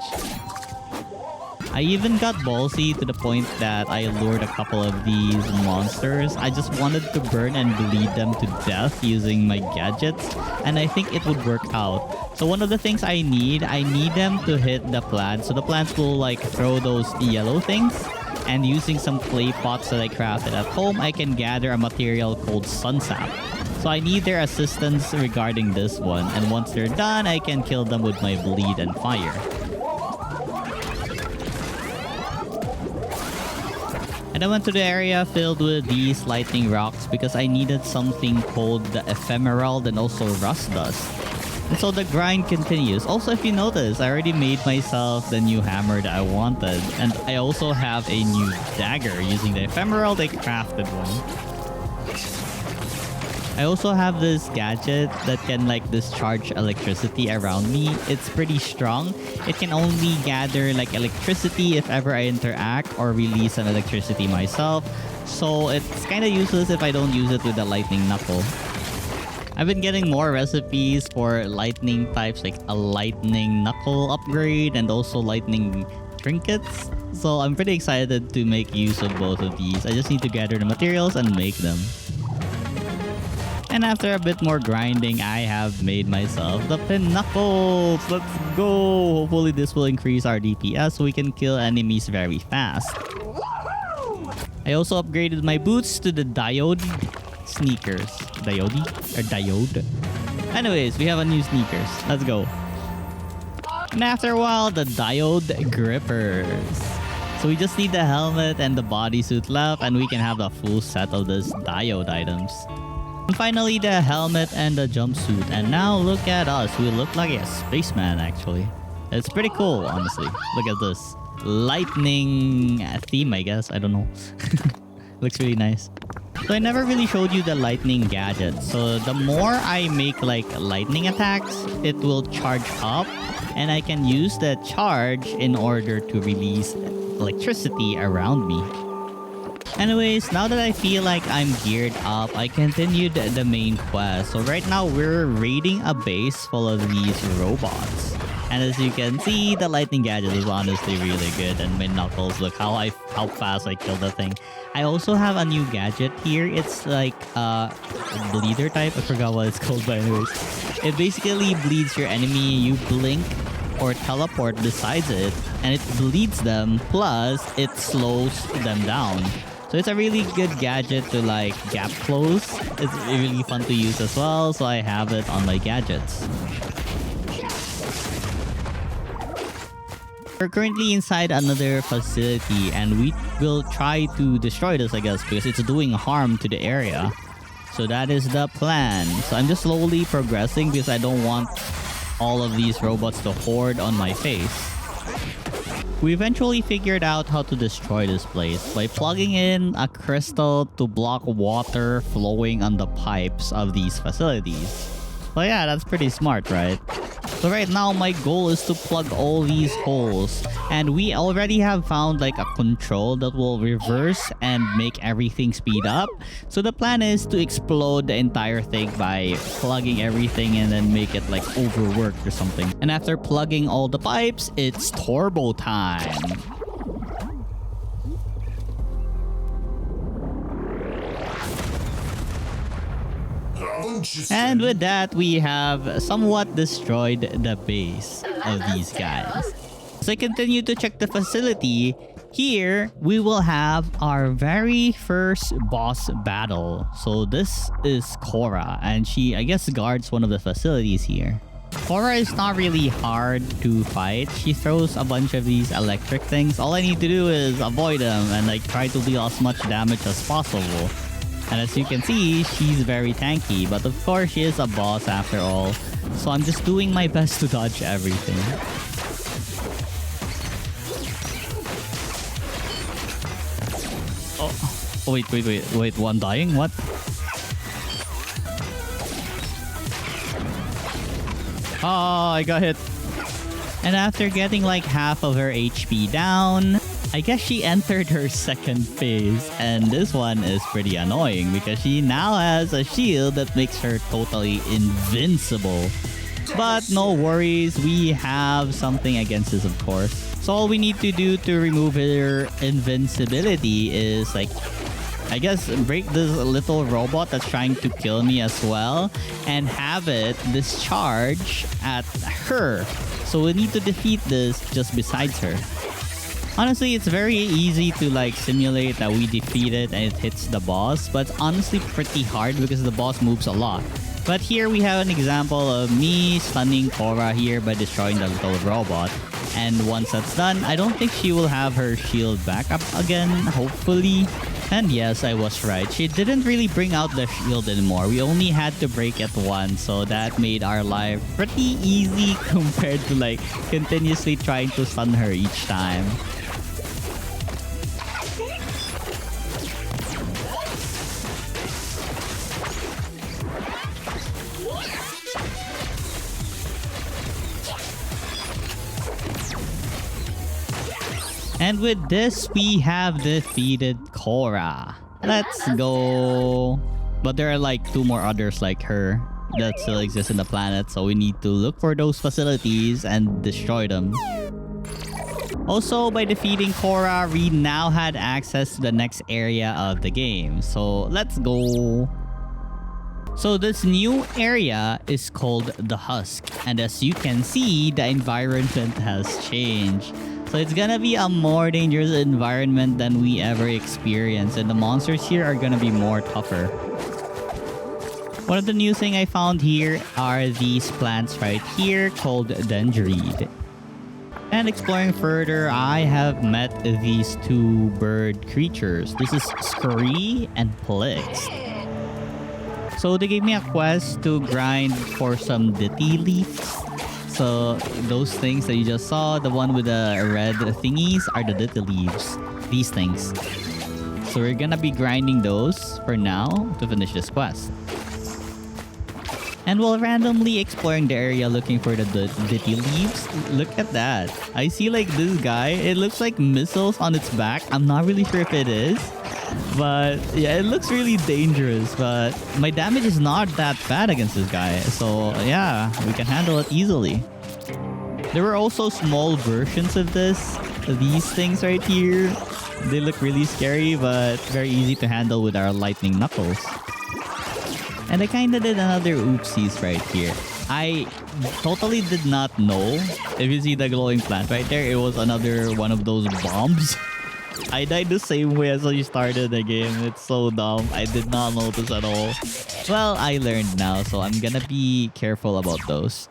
I even got ballsy to the point that I lured a couple of these monsters. I just wanted to burn and bleed them to death using my gadgets, and I think it would work out. So one of the things I need them to hit the plants. So the plants will like throw those yellow things. And using some clay pots that I crafted at home, I can gather a material called sunsap. So I need their assistance regarding this one. And once they're done, I can kill them with my bleed and fire. And I went to the area filled with these lightning rocks because I needed something called the ephemeral and also rust dust. And so the grind continues. Also, if you notice, I already made myself the new hammer that I wanted. And I also have a new dagger using the ephemeral, the crafted one. I also have this gadget that can like discharge electricity around me. It's pretty strong. It can only gather like electricity if ever I interact or release some electricity myself. So it's kind of useless if I don't use it with the lightning knuckle. I've been getting more recipes for lightning types, like a lightning knuckle upgrade and also lightning trinkets. So I'm pretty excited to make use of both of these. I just need to gather the materials and make them. And after a bit more grinding, I have made myself the pinnacles. Let's go! Hopefully this will increase our DPS so we can kill enemies very fast. I also upgraded my boots to the diode sneakers. Diode? Or diode? Anyways, we have a new sneakers. Let's go. And after a while, the diode grippers. So we just need the helmet and the bodysuit left and we can have the full set of these diode items. And finally, the helmet and the jumpsuit. And now look at us. We look like a spaceman, actually. It's pretty cool, honestly. Look at this. Lightning theme, I guess. I don't know. Looks really nice. So I never really showed you the lightning gadget. So the more I make like lightning attacks, it will charge up. And I can use the charge in order to release electricity around me. Anyways, now that I feel like I'm geared up, I continued the main quest. So right now we're raiding a base full of these robots. And as you can see, the lightning gadget is honestly really good. And my knuckles, look how fast I killed the thing. I also have a new gadget here. It's like a bleeder type. I forgot what it's called, but anyways. It basically bleeds your enemy. You blink or teleport besides it, and it bleeds them. Plus, it slows them down. So it's a really good gadget to like gap close. It's really fun to use as well. So I have it on my gadgets. We're currently inside another facility and we will try to destroy this, I guess, because it's doing harm to the area. So that is the plan. So I'm just slowly progressing because I don't want all of these robots to horde on my face. We eventually figured out how to destroy this place by plugging in a crystal to block water flowing on the pipes of these facilities. But yeah, that's pretty smart, right? So right now, my goal is to plug all these holes. And we already have found like a control that will reverse and make everything speed up. So the plan is to explode the entire thing by plugging everything and then make it like overworked or something. And after plugging all the pipes, it's turbo time. And with that, we have somewhat destroyed the base of these guys. So I continue to check the facility. Here, we will have our very first boss battle. So this is Cora, and she, I guess, guards one of the facilities here. Cora is not really hard to fight. She throws a bunch of these electric things. All I need to do is avoid them and like try to deal as much damage as possible. And as you can see, she's very tanky, but of course she is a boss after all. So I'm just doing my best to dodge everything. Oh, wait, one dying? What? Oh, I got hit. And after getting like half of her HP down, I guess she entered her second phase, and this one is pretty annoying because she now has a shield that makes her totally invincible. But no worries, we have something against this, of course. So all we need to do to remove her invincibility is like, I guess, break this little robot that's trying to kill me as well and have it discharge at her. So we need to defeat this just besides her. Honestly, it's very easy to like simulate that we defeat it and it hits the boss, but it's honestly pretty hard because the boss moves a lot. But here we have an example of me stunning Cora here by destroying the little robot. And once that's done, I don't think she will have her shield back up again, hopefully. And yes, I was right. She didn't really bring out the shield anymore. We only had to break it once, so that made our life pretty easy compared to like continuously trying to stun her each time. And with this, we have defeated Cora. Let's go. But there are like two more others like her that still exist in the planet, so we need to look for those facilities and destroy them. Also, by defeating Cora, we now had access to the next area of the game. So let's go. So this new area is called the Husk. And as you can see, the environment has changed. So it's gonna be a more dangerous environment than we ever experienced, and the monsters here are gonna be more tougher. One of the new things I found here are these plants right here called dendrite. And exploring further, I have met these two bird creatures. This is Scurry and Plix. So they gave me a quest to grind for some ditty leaves. So those things that you just saw, the one with the red thingies, are the ditty leaves. These things. So we're gonna be grinding those for now to finish this quest. And while randomly exploring the area looking for the ditty leaves, look at that. I see like this guy. It looks like missiles on its back. I'm not really sure if it is. But yeah, it looks really dangerous. But my damage is not that bad against this guy. So yeah, we can handle it easily. There were also small versions of this. These things right here. They look really scary, but very easy to handle with our lightning knuckles. And I kinda did another oopsies right here. I totally did not know. If you see the glowing plant right there, it was another one of those bombs. I died the same way as I started the game. It's so dumb. I did not notice at all. Well, I learned now, so I'm gonna be careful about those.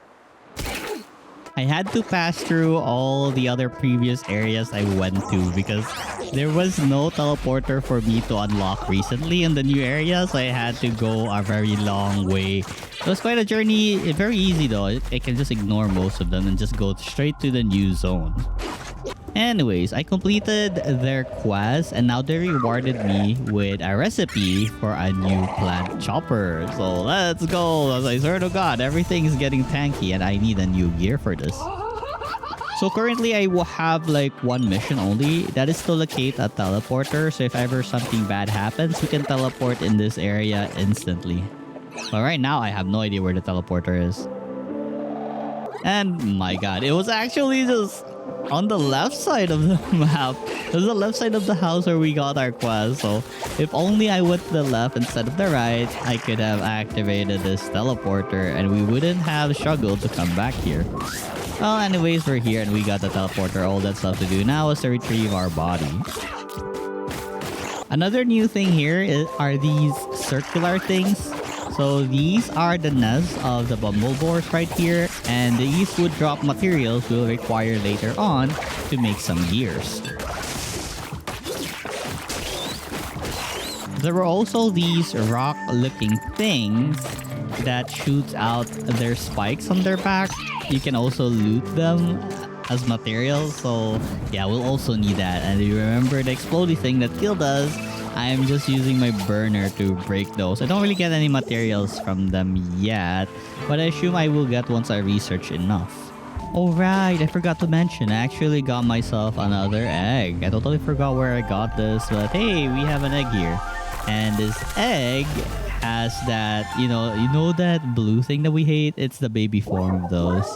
I had to pass through all the other previous areas I went to because there was no teleporter for me to unlock recently in the new area, so I had to go a very long way. It was quite a journey. It's very easy though. I can just ignore most of them and just go straight to the new zone. Anyways, I completed their quest and now they rewarded me with a recipe for a new plant chopper. So let's go. As I swear to God, everything is getting tanky and I need a new gear for this. So currently I will have like one mission only. That is to locate a teleporter. So if ever something bad happens, we can teleport in this area instantly. But right now I have no idea where the teleporter is. And my God, it was actually just on the left side of the map. It was the left side of the house where we got our quest. So if only I went to the left instead of the right, I could have activated this teleporter and we wouldn't have struggled to come back here. Well, anyways, we're here and we got the teleporter. All that's left to do now is to retrieve our body. Another new thing here are these circular things. So these are the nests of the bumbleboars right here, and these would drop materials we'll require later on to make some gears. There were also these rock-looking things that shoots out their spikes on their back. You can also loot them as materials, so yeah, we'll also need that. And you remember the explodey thing that killed us? I'm just using my burner to break those. I don't really get any materials from them yet, but I assume I will get once I research enough. Alright, I forgot to mention, I actually got myself another egg. I totally forgot where I got this, but hey, we have an egg here. And this egg has that, you know that blue thing that we hate? It's the baby form of those.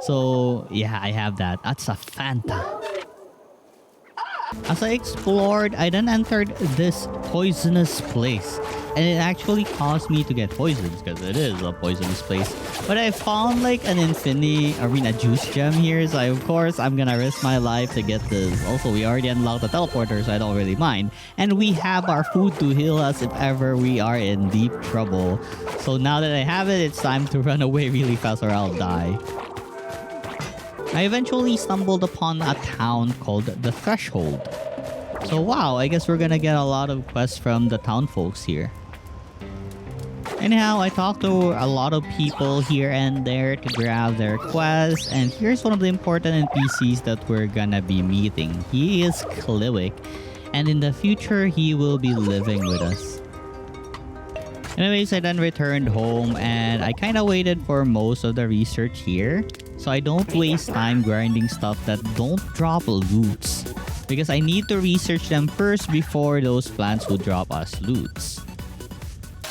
So yeah, I have that. That's a Fanta. As I explored, I then entered this poisonous place. And it actually caused me to get poisoned because it is a poisonous place. But I found like a juice gem here. So of course, I'm gonna risk my life to get this. Also, we already unlocked the teleporter, so I don't really mind. And we have our food to heal us if ever we are in deep trouble. So now that I have it, it's time to run away really fast or I'll die. I eventually stumbled upon a town called the Threshold. So wow, I guess we're gonna get a lot of quests from the town folks here. Anyhow, I talked to a lot of people here and there to grab their quests, and here's one of the important NPCs that we're gonna be meeting. He is Kliwick, and in the future, he will be living with us. Anyways, I then returned home, and I kinda waited for most of the research here, so I don't waste time grinding stuff that don't drop loots. Because I need to research them first before those plants would drop us loots.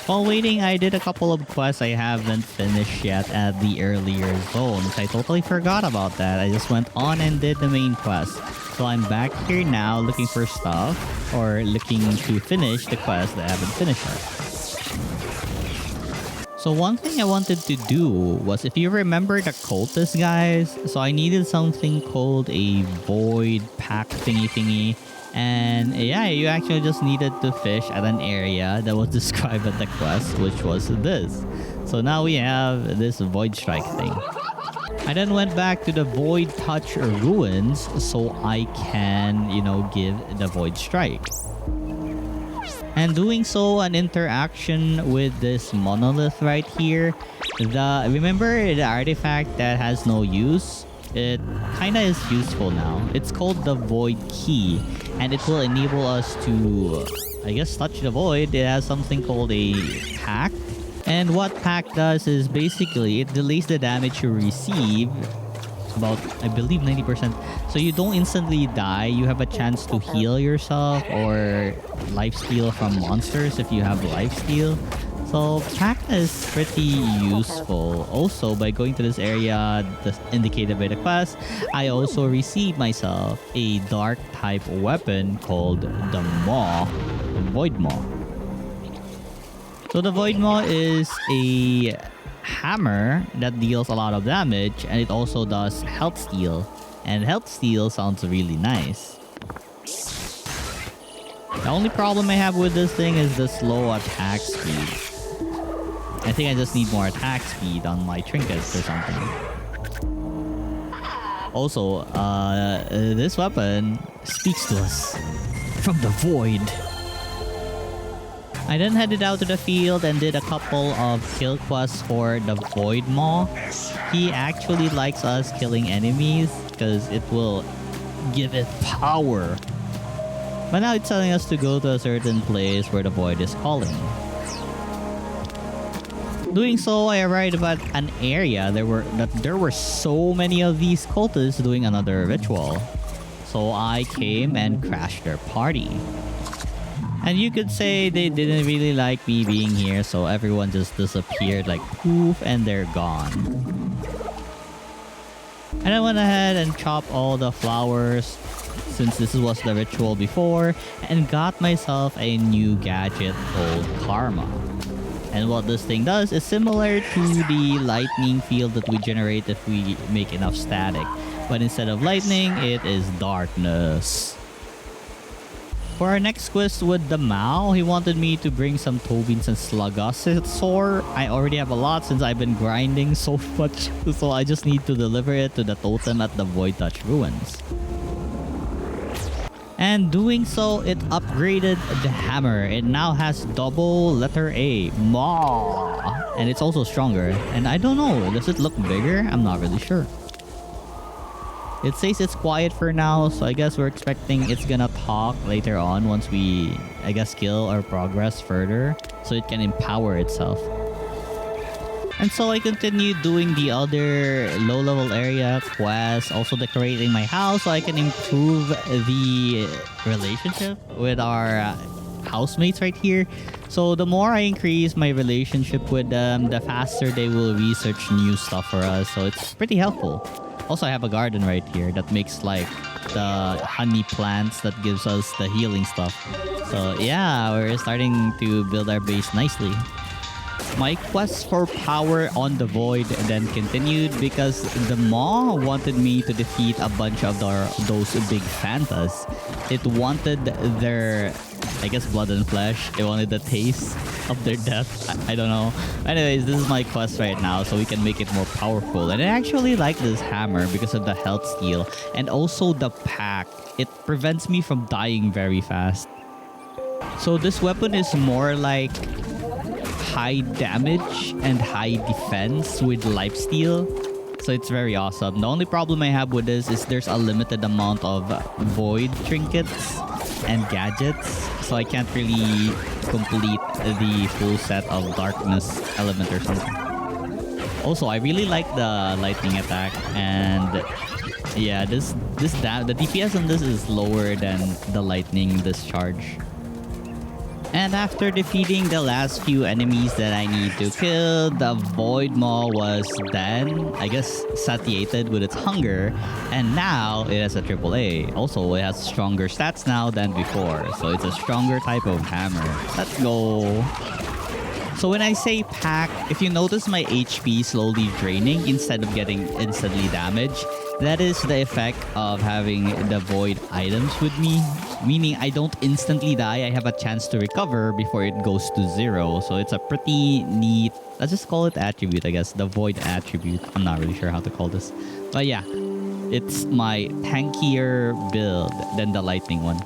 While waiting, I did a couple of quests I haven't finished yet at the earlier zones. I totally forgot about that. I just went on and did the main quest. So I'm back here now looking for stuff or looking to finish the quest that I haven't finished yet. So one thing I wanted to do was, if you remember the cultist guys, so I needed something called a void pack thingy. And yeah, you actually just needed to fish at an area that was described at the quest, which was this. So now we have this void strike thing. I then went back to the void touch ruins so I can, give the void strike. And doing so, an interaction with this monolith right here. Remember the artifact that has no use? It kinda is useful now. It's called the Void Key, and it will enable us to, I guess, touch the void. It has something called a pack. And what pack does is basically it delays the damage you receive about, I believe, 90%. So you don't instantly die. You have a chance to heal yourself or lifesteal from monsters if you have lifesteal. So pack is pretty useful. Also, by going to this area that's indicated by the quest, I also received myself a dark type weapon called the Maw, the Void Maw. So the Void Maw is a hammer that deals a lot of damage, and it also does health steal. And health steal sounds really nice. The only problem I have with this thing is the slow attack speed. I think I just need more attack speed on my trinkets or something. Also, this weapon speaks to us from the void. I then headed out to the field and did a couple of kill quests for the Void Maw. He actually likes us killing enemies because it will give it power. But now it's telling us to go to a certain place where the void is calling. Doing so, I arrived at an area there were so many of these cultists doing another ritual. So I came and crashed their party. And you could say they didn't really like me being here, so everyone just disappeared like poof and they're gone. And I went ahead and chopped all the flowers since this was the ritual before and got myself a new gadget called Karma. And what this thing does is similar to the lightning field that we generate if we make enough static. But instead of lightning, it is darkness. For our next quest with the Mao, he wanted me to bring some Tobins and Sluggosaur. I already have a lot since I've been grinding so much. So I just need to deliver it to the totem at the Void Touch Ruins. And doing so, it upgraded the hammer. It now has double letter A, Maw. And it's also stronger. And I don't know, does it look bigger? I'm not really sure. It says it's quiet for now, so I guess we're expecting it's gonna talk later on once we, I guess, kill or progress further. So it can empower itself. And so I continued doing the other low-level area quests, also decorating my house so I can improve the relationship with our housemates right here. So the more I increase my relationship with them, the faster they will research new stuff for us. So it's pretty helpful. Also, I have a garden right here that makes like the honey plants that gives us the healing stuff. So yeah, we're starting to build our base nicely. My quest for power on the void then continued because the Maw wanted me to defeat a bunch of those big Fantas. It wanted their, I guess, blood and flesh. It wanted the taste of their death. I don't know. Anyways, this is my quest right now, so we can make it more powerful. And I actually like this hammer because of the health steal and also the pack. It prevents me from dying very fast. So this weapon is more like high damage and high defense with lifesteal. So it's very awesome. The only problem I have with this is there's a limited amount of void trinkets and gadgets. So I can't really complete the full set of darkness element or something. Also, I really like the lightning attack, and yeah, the DPS on this is lower than the lightning discharge. And after defeating the last few enemies that I need to kill, the Void Maw was then, I guess, satiated with its hunger. And now it has a AAA. Also, it has stronger stats now than before. So it's a stronger type of hammer. Let's go. So when I say pack, if you notice my HP slowly draining instead of getting instantly damaged, that is the effect of having the void items with me. Meaning I don't instantly die, I have a chance to recover before it goes to 0. So it's a pretty neat, let's just call it attribute, I guess. The void attribute. I'm not really sure how to call this. But yeah, it's my tankier build than the lightning one.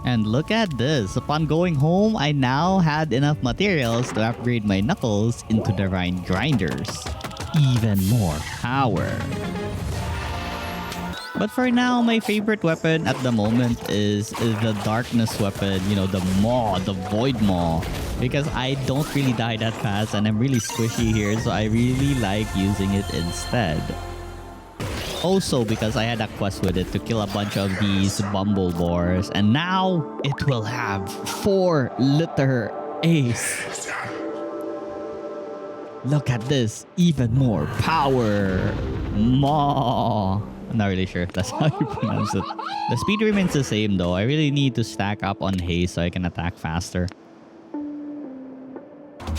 And look at this. Upon going home, I now had enough materials to upgrade my knuckles into divine grinders. Even more power. But for now, my favorite weapon at the moment is the darkness weapon, you know, the maw, the void maw. Because I don't really die that fast and I'm really squishy here, so I really like using it instead. Also because I had a quest with it to kill a bunch of these bumblebores, and now it will have 4 letter A's. Look at this, even more power. Maw. I'm not really sure if that's how you pronounce it. The speed remains the same though. I really need to stack up on haste so I can attack faster.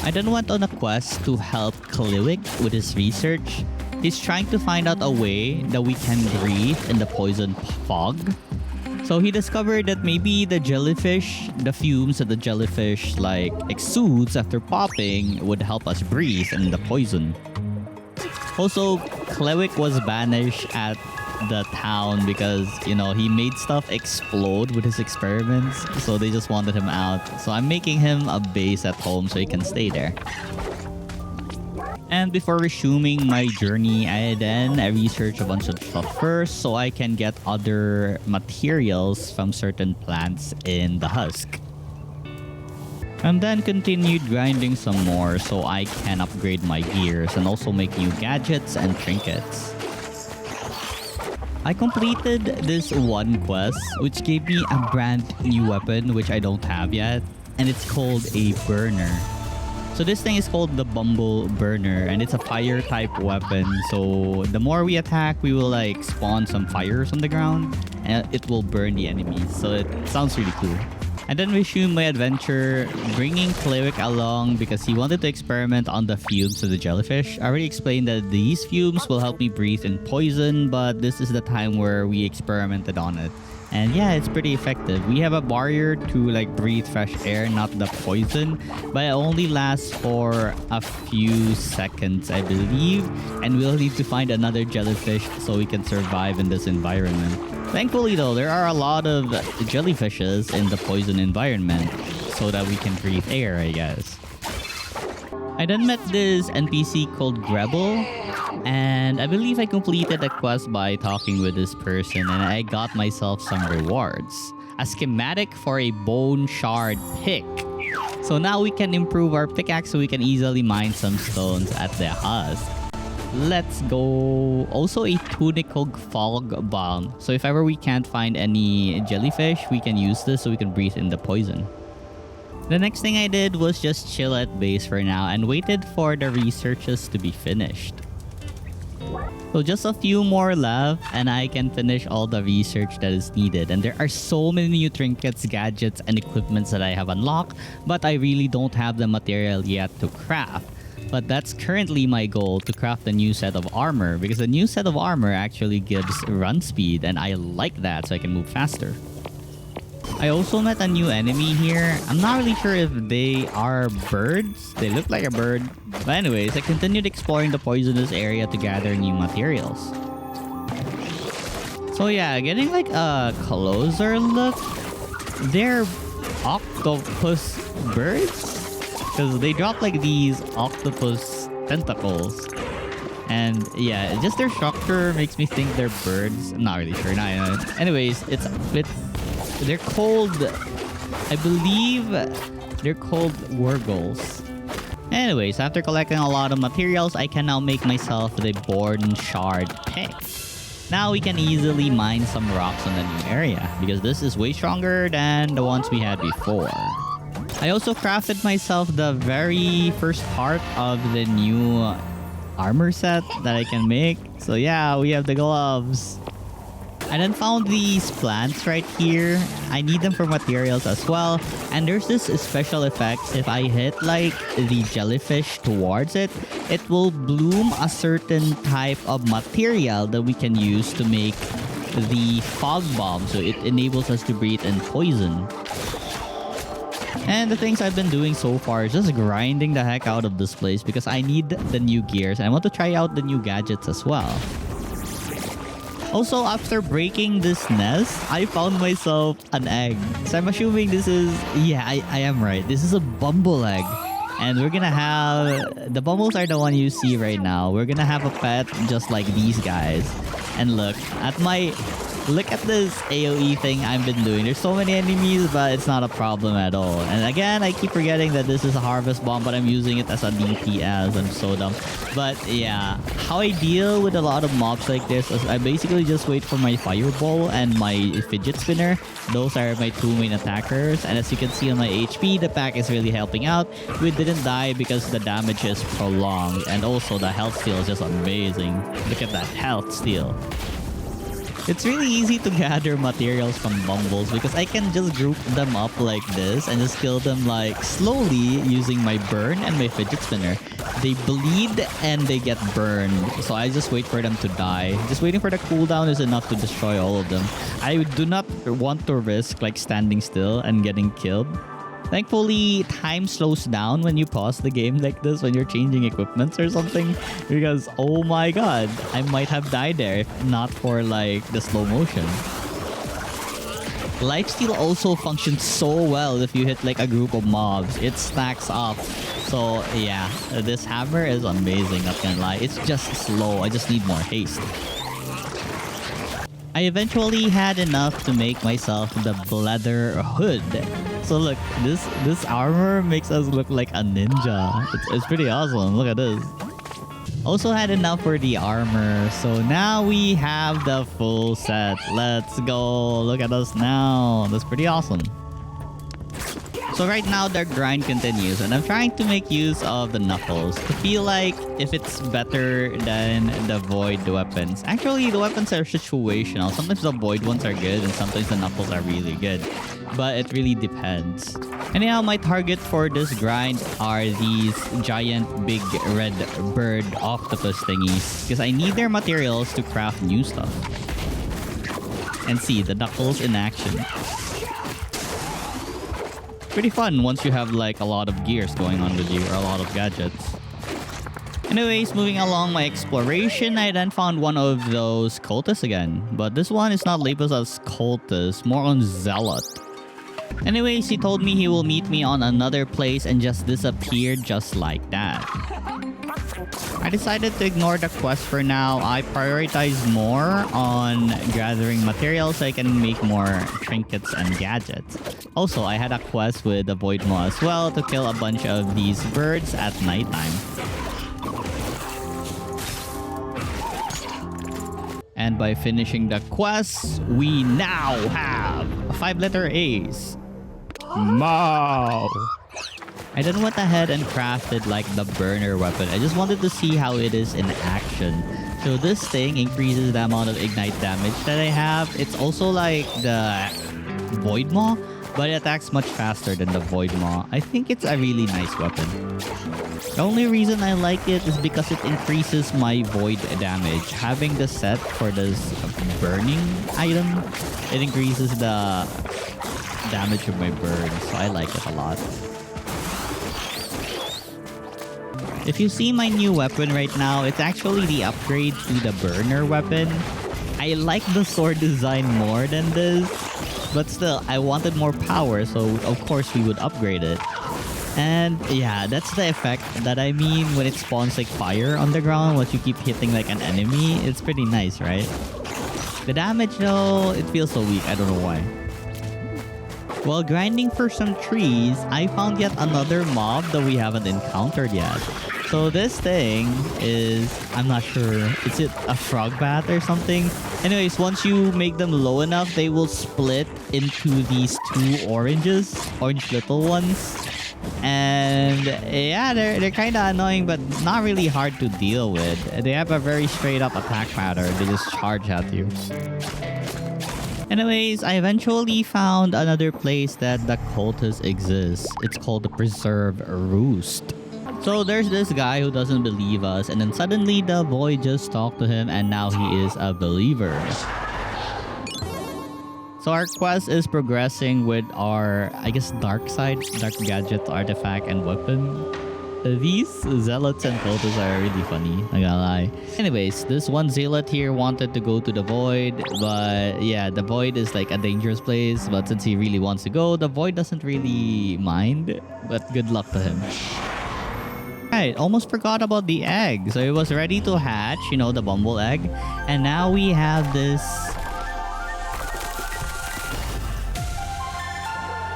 I then went on a quest to help Kliwick with his research. He's trying to find out a way that we can breathe in the poison fog. So he discovered that maybe the jellyfish, the fumes that the jellyfish like exudes after popping would help us breathe in the poison. Also, Kliwick was banished at the town because, you know, he made stuff explode with his experiments. So they just wanted him out. So I'm making him a base at home so he can stay there. And before resuming my journey, I then researched a bunch of stuff first so I can get other materials from certain plants in the husk. And then continued grinding some more so I can upgrade my gears and also make new gadgets and trinkets. I completed this one quest which gave me a brand new weapon which I don't have yet, and it's called a burner. So this thing is called the Bumble Burner, and it's a fire type weapon. So the more we attack, we will like spawn some fires on the ground and it will burn the enemies. So it sounds really cool. And then resumed my adventure, bringing Kliwick along because he wanted to experiment on the fumes of the jellyfish. I already explained that these fumes will help me breathe in poison, but this is the time where we experimented on it. And yeah, it's pretty effective. We have a barrier to like breathe fresh air, not the poison, but it only lasts for a few seconds, I believe. And we'll need to find another jellyfish so we can survive in this environment. Thankfully though, there are a lot of jellyfishes in the poison environment so that we can breathe air, I guess. I then met this NPC called Grebel, and I believe I completed a quest by talking with this person and I got myself some rewards. A schematic for a bone shard pick. So now we can improve our pickaxe so we can easily mine some stones at the husk. Let's go. Also a tunical fog bomb. So if ever we can't find any jellyfish, we can use this so we can breathe in the poison. The next thing I did was just chill at base for now and waited for the researches to be finished. So just a few more left and I can finish all the research that is needed. And there are so many new trinkets, gadgets, and equipments that I have unlocked, but I really don't have the material yet to craft. But that's currently my goal, to craft a new set of armor, because the new set of armor actually gives run speed and I like that so I can move faster. I also met a new enemy here. I'm not really sure if they are birds. They look like a bird. But anyways, I continued exploring the poisonous area to gather new materials. So yeah, getting like a closer look. They're octopus birds? Because they drop like these octopus tentacles. And yeah, just their structure makes me think they're birds. I'm not really sure. Anyways, they're called, I believe they're called wargles. Anyways, after collecting a lot of materials, I can now make myself the bone shard pick. Now we can easily mine some rocks on the new area because this is way stronger than the ones we had before. I also crafted myself the very first part of the new armor set that I can make. So yeah, we have the gloves. I then found these plants right here. I need them for materials as well. And there's this special effect. If I hit like the jellyfish towards it, it will bloom a certain type of material that we can use to make the fog bomb. So it enables us to breathe in poison. And the things I've been doing so far is just grinding the heck out of this place because I need the new gears and I want to try out the new gadgets as well. Also, after breaking this nest, I found myself an egg. So I'm assuming this is... Yeah, I am right. This is a bumble egg. And we're gonna have... The bumbles are the one you see right now. We're gonna have a pet just like these guys. And look at my... Look at this AoE thing I've been doing. There's so many enemies, but it's not a problem at all. And again, I keep forgetting that this is a harvest bomb, but I'm using it as a DPS. I'm so dumb. But yeah, how I deal with a lot of mobs like this is I basically just wait for my fireball and my fidget spinner. Those are my two main attackers. And as you can see on my HP, the pack is really helping out. We didn't die because the damage is prolonged. And also the health steal is just amazing. Look at that health steal. It's really easy to gather materials from bumbles because I can just group them up like this and just kill them like slowly using my burn and my fidget spinner. They bleed and they get burned, so I just wait for them to die. Just waiting for the cooldown is enough to destroy all of them. I do not want to risk like standing still and getting killed. Thankfully, time slows down when you pause the game like this when you're changing equipments or something. Because, oh my god, I might have died there if not for like the slow motion. Lifesteal also functions so well if you hit like a group of mobs. It stacks up. So yeah, this hammer is amazing, not gonna lie. It's just slow. I just need more haste. I eventually had enough to make myself the leather hood. So look, this armor makes us look like a ninja. It's pretty awesome. Look at this. Also had enough for the armor. So now we have the full set. Let's go. Look at us now. That's pretty awesome. So right now the grind continues and I'm trying to make use of the knuckles to feel like if it's better than the void weapons. Actually, the weapons are situational. Sometimes the void ones are good and sometimes the knuckles are really good. But it really depends. Anyhow, my target for this grind are these giant big red bird octopus thingies because I need their materials to craft new stuff. And see the knuckles in action. Pretty fun once you have like a lot of gears going on with you or a lot of gadgets. Anyways, moving along my exploration, I then found one of those cultists again. But this one is not labeled as cultist, more on zealot. Anyways, he told me he will meet me on another place and just disappeared just like that. I decided to ignore the quest for now. I prioritize more on gathering materials so I can make more trinkets and gadgets. Also, I had a quest with the Void Maw as well to kill a bunch of these birds at nighttime. And by finishing the quest, we now have a 5-letter ace. Mao! I then went ahead and crafted like the burner weapon. I just wanted to see how it is in action. So this thing increases the amount of ignite damage that I have. It's also like the Void Maw, but it attacks much faster than the Void Maw. I think it's a really nice weapon. The only reason I like it is because it increases my void damage. Having the set for this burning item, it increases the damage of my burn, so I like it a lot. If you see my new weapon right now, it's actually the upgrade to the burner weapon. I like the sword design more than this, but still, I wanted more power, so of course we would upgrade it. And yeah, that's the effect that I mean when it spawns like fire on the ground once you keep hitting like an enemy. It's pretty nice, right? The damage though, it feels so weak. I don't know why. While grinding for some trees, I found yet another mob that we haven't encountered yet. So this thing is, I'm not sure, is it a frog bat or something? Anyways, once you make them low enough, they will split into these two orange little ones. And yeah, they're kind of annoying, but not really hard to deal with. They have a very straight up attack pattern. They just charge at you. Anyways, I eventually found another place that the cultists exist. It's called the Preserve Roost. So there's this guy who doesn't believe us, and then suddenly the void just talked to him and now he is a believer. So our quest is progressing with our, I guess, dark side, dark gadget, artifact, and weapon. These zealots and cultists are really funny, not gonna lie. Anyways, this one zealot here wanted to go to the void, but yeah, the void is like a dangerous place. But since he really wants to go, the void doesn't really mind. But good luck to him. Right, almost forgot about the egg. So it was ready to hatch, you know, the bumble egg. And now we have this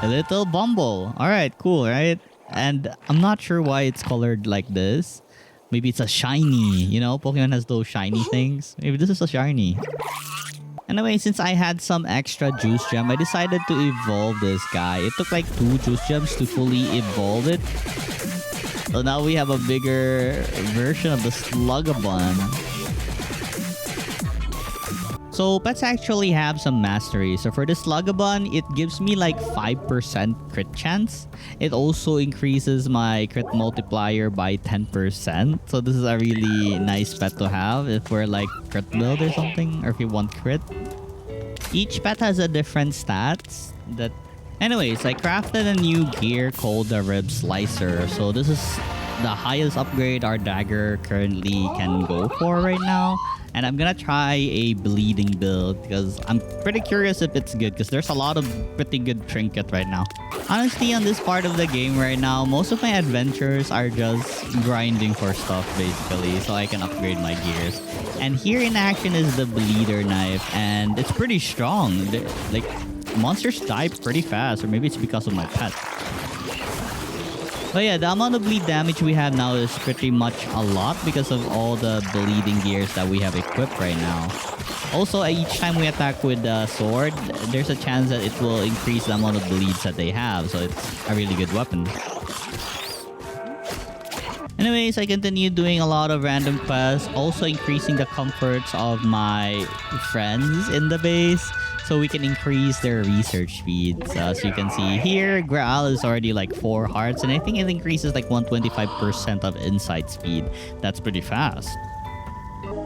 a little bumble. All right, cool, right? And I'm not sure why it's colored like this. Maybe it's a shiny, you know? Pokemon has those shiny things. Maybe this is a shiny. Anyway, since I had some extra juice gem, I decided to evolve this guy. It took like 2 juice gems to fully evolve it. So now we have a bigger version of the Slugabun. So pets actually have some mastery. So for the Slugabun, it gives me like 5% crit chance. It also increases my crit multiplier by 10%. So this is a really nice pet to have if we're like crit build or something, or if you want crit. Each pet has a different stats that... Anyways, I crafted a new gear called the Rib Slicer. So this is the highest upgrade our dagger currently can go for right now. And I'm gonna try a bleeding build because I'm pretty curious if it's good, because there's a lot of pretty good trinket right now. Honestly, on this part of the game right now, most of my adventures are just grinding for stuff basically, so I can upgrade my gears. And here in action is the bleeder knife, and it's pretty strong. Like, monsters die pretty fast, or maybe it's because of my pet. But yeah, the amount of bleed damage we have now is pretty much a lot because of all the bleeding gears that we have equipped right now. Also, each time we attack with the sword, there's a chance that it will increase the amount of bleeds that they have. So it's a really good weapon. Anyways, I continued doing a lot of random quests, also increasing the comforts of my friends in the base, so we can increase their research speeds. So you can see here, Graal is already like 4 hearts, and I think it increases like 125% of insight speed. That's pretty fast.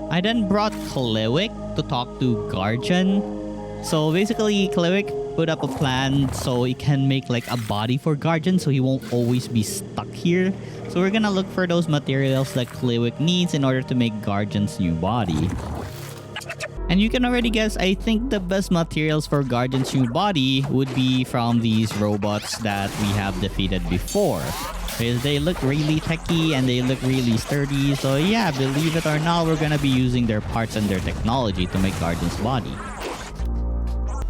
I then brought Klewick to talk to Guardian. So basically, Klewick put up a plan so he can make like a body for Guardian, so he won't always be stuck here. So we're gonna look for those materials that Klewick needs in order to make Guardian's new body. And you can already guess, I think the best materials for Guardian's new body would be from these robots that we have defeated before. Because they look really techy and they look really sturdy. So yeah, believe it or not, we're gonna be using their parts and their technology to make Guardian's body.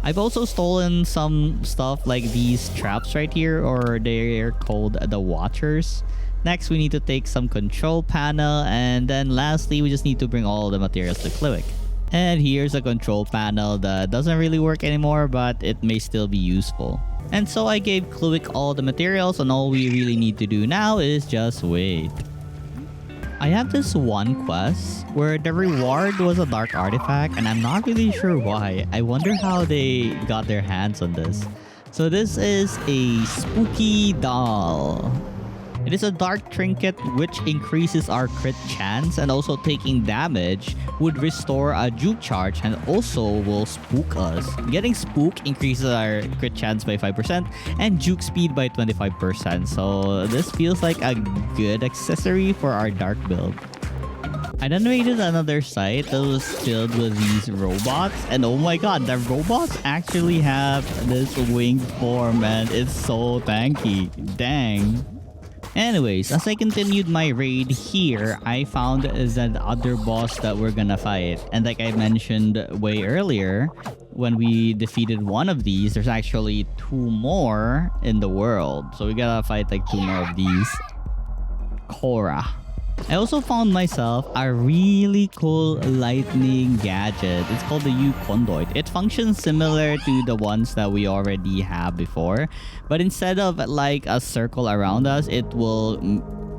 I've also stolen some stuff like these traps right here, or they're called the Watchers. Next, we need to take some control panel, and then lastly, we just need to bring all the materials to Klewick. And here's a control panel that doesn't really work anymore, but it may still be useful. And so I gave Klewick all the materials, and all we really need to do now is just wait. I have this one quest where the reward was a dark artifact, and I'm not really sure why. I wonder how they got their hands on this. So this is a spooky doll. It is a dark trinket which increases our crit chance, and also taking damage would restore a juke charge and also will spook us. Getting spook increases our crit chance by 5% and juke speed by 25%. So this feels like a good accessory for our dark build. I then raided another site that was filled with these robots, and oh my god, the robots actually have this winged form and it's so tanky. Dang. Anyways, as I continued my raid here, I found the other boss that we're gonna fight. And like I mentioned way earlier, when we defeated one of these, there's actually 2 more in the world. So we gotta fight like 2 more of these. Korra. I also found myself a really cool lightning gadget. It's called the U-Conduit. It functions similar to the ones that we already have before, but instead of like a circle around us, it will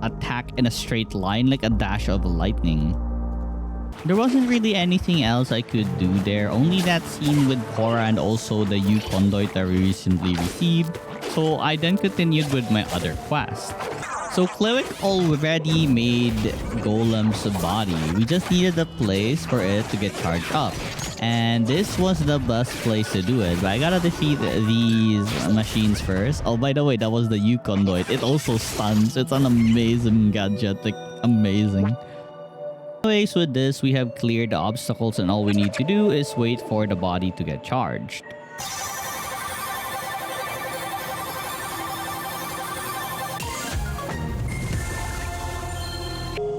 attack in a straight line like a dash of lightning. There wasn't really anything else I could do there, only that scene with Korra and also the U-Conduit that we recently received. So I then continued with my other quest. So Klewick already made Golem's body. We just needed a place for it to get charged up. And this was the best place to do it. But I gotta defeat these machines first. Oh, by the way, that was the Yukondoid. It also stuns. It's an amazing gadget. Like, amazing. Anyways, with this, we have cleared the obstacles and all we need to do is wait for the body to get charged.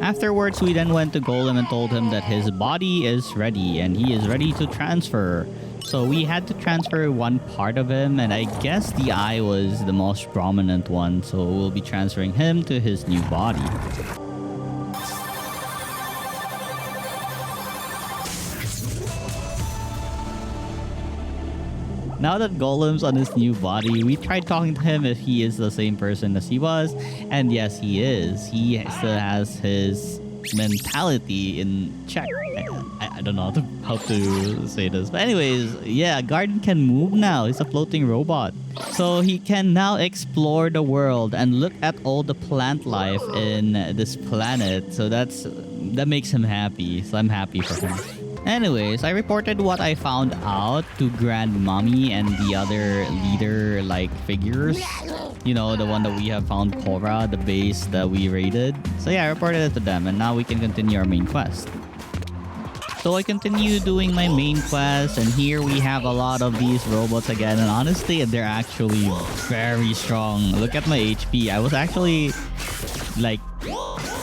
Afterwards, we then went to Golem and told him that his body is ready and he is ready to transfer. So we had to transfer one part of him, and I guess the eye was the most prominent one, so we'll be transferring him to his new body. Now that Golem's on his new body, we tried talking to him if he is the same person as he was. And yes, he is. He still has his mentality in check. I don't know how to say this. But anyways, yeah, Garden can move now. He's a floating robot. So he can now explore the world and look at all the plant life in this planet. So that makes him happy. So I'm happy for him. Anyways, I reported what I found out to Grandmommy and the other leader-like figures. You know, the one that we have found, Cora, the base that we raided. So yeah, I reported it to them, and now we can continue our main quest. So I continue doing my main quest, and here we have a lot of these robots again. And honestly, they're actually very strong. Look at my HP. I was actually, like,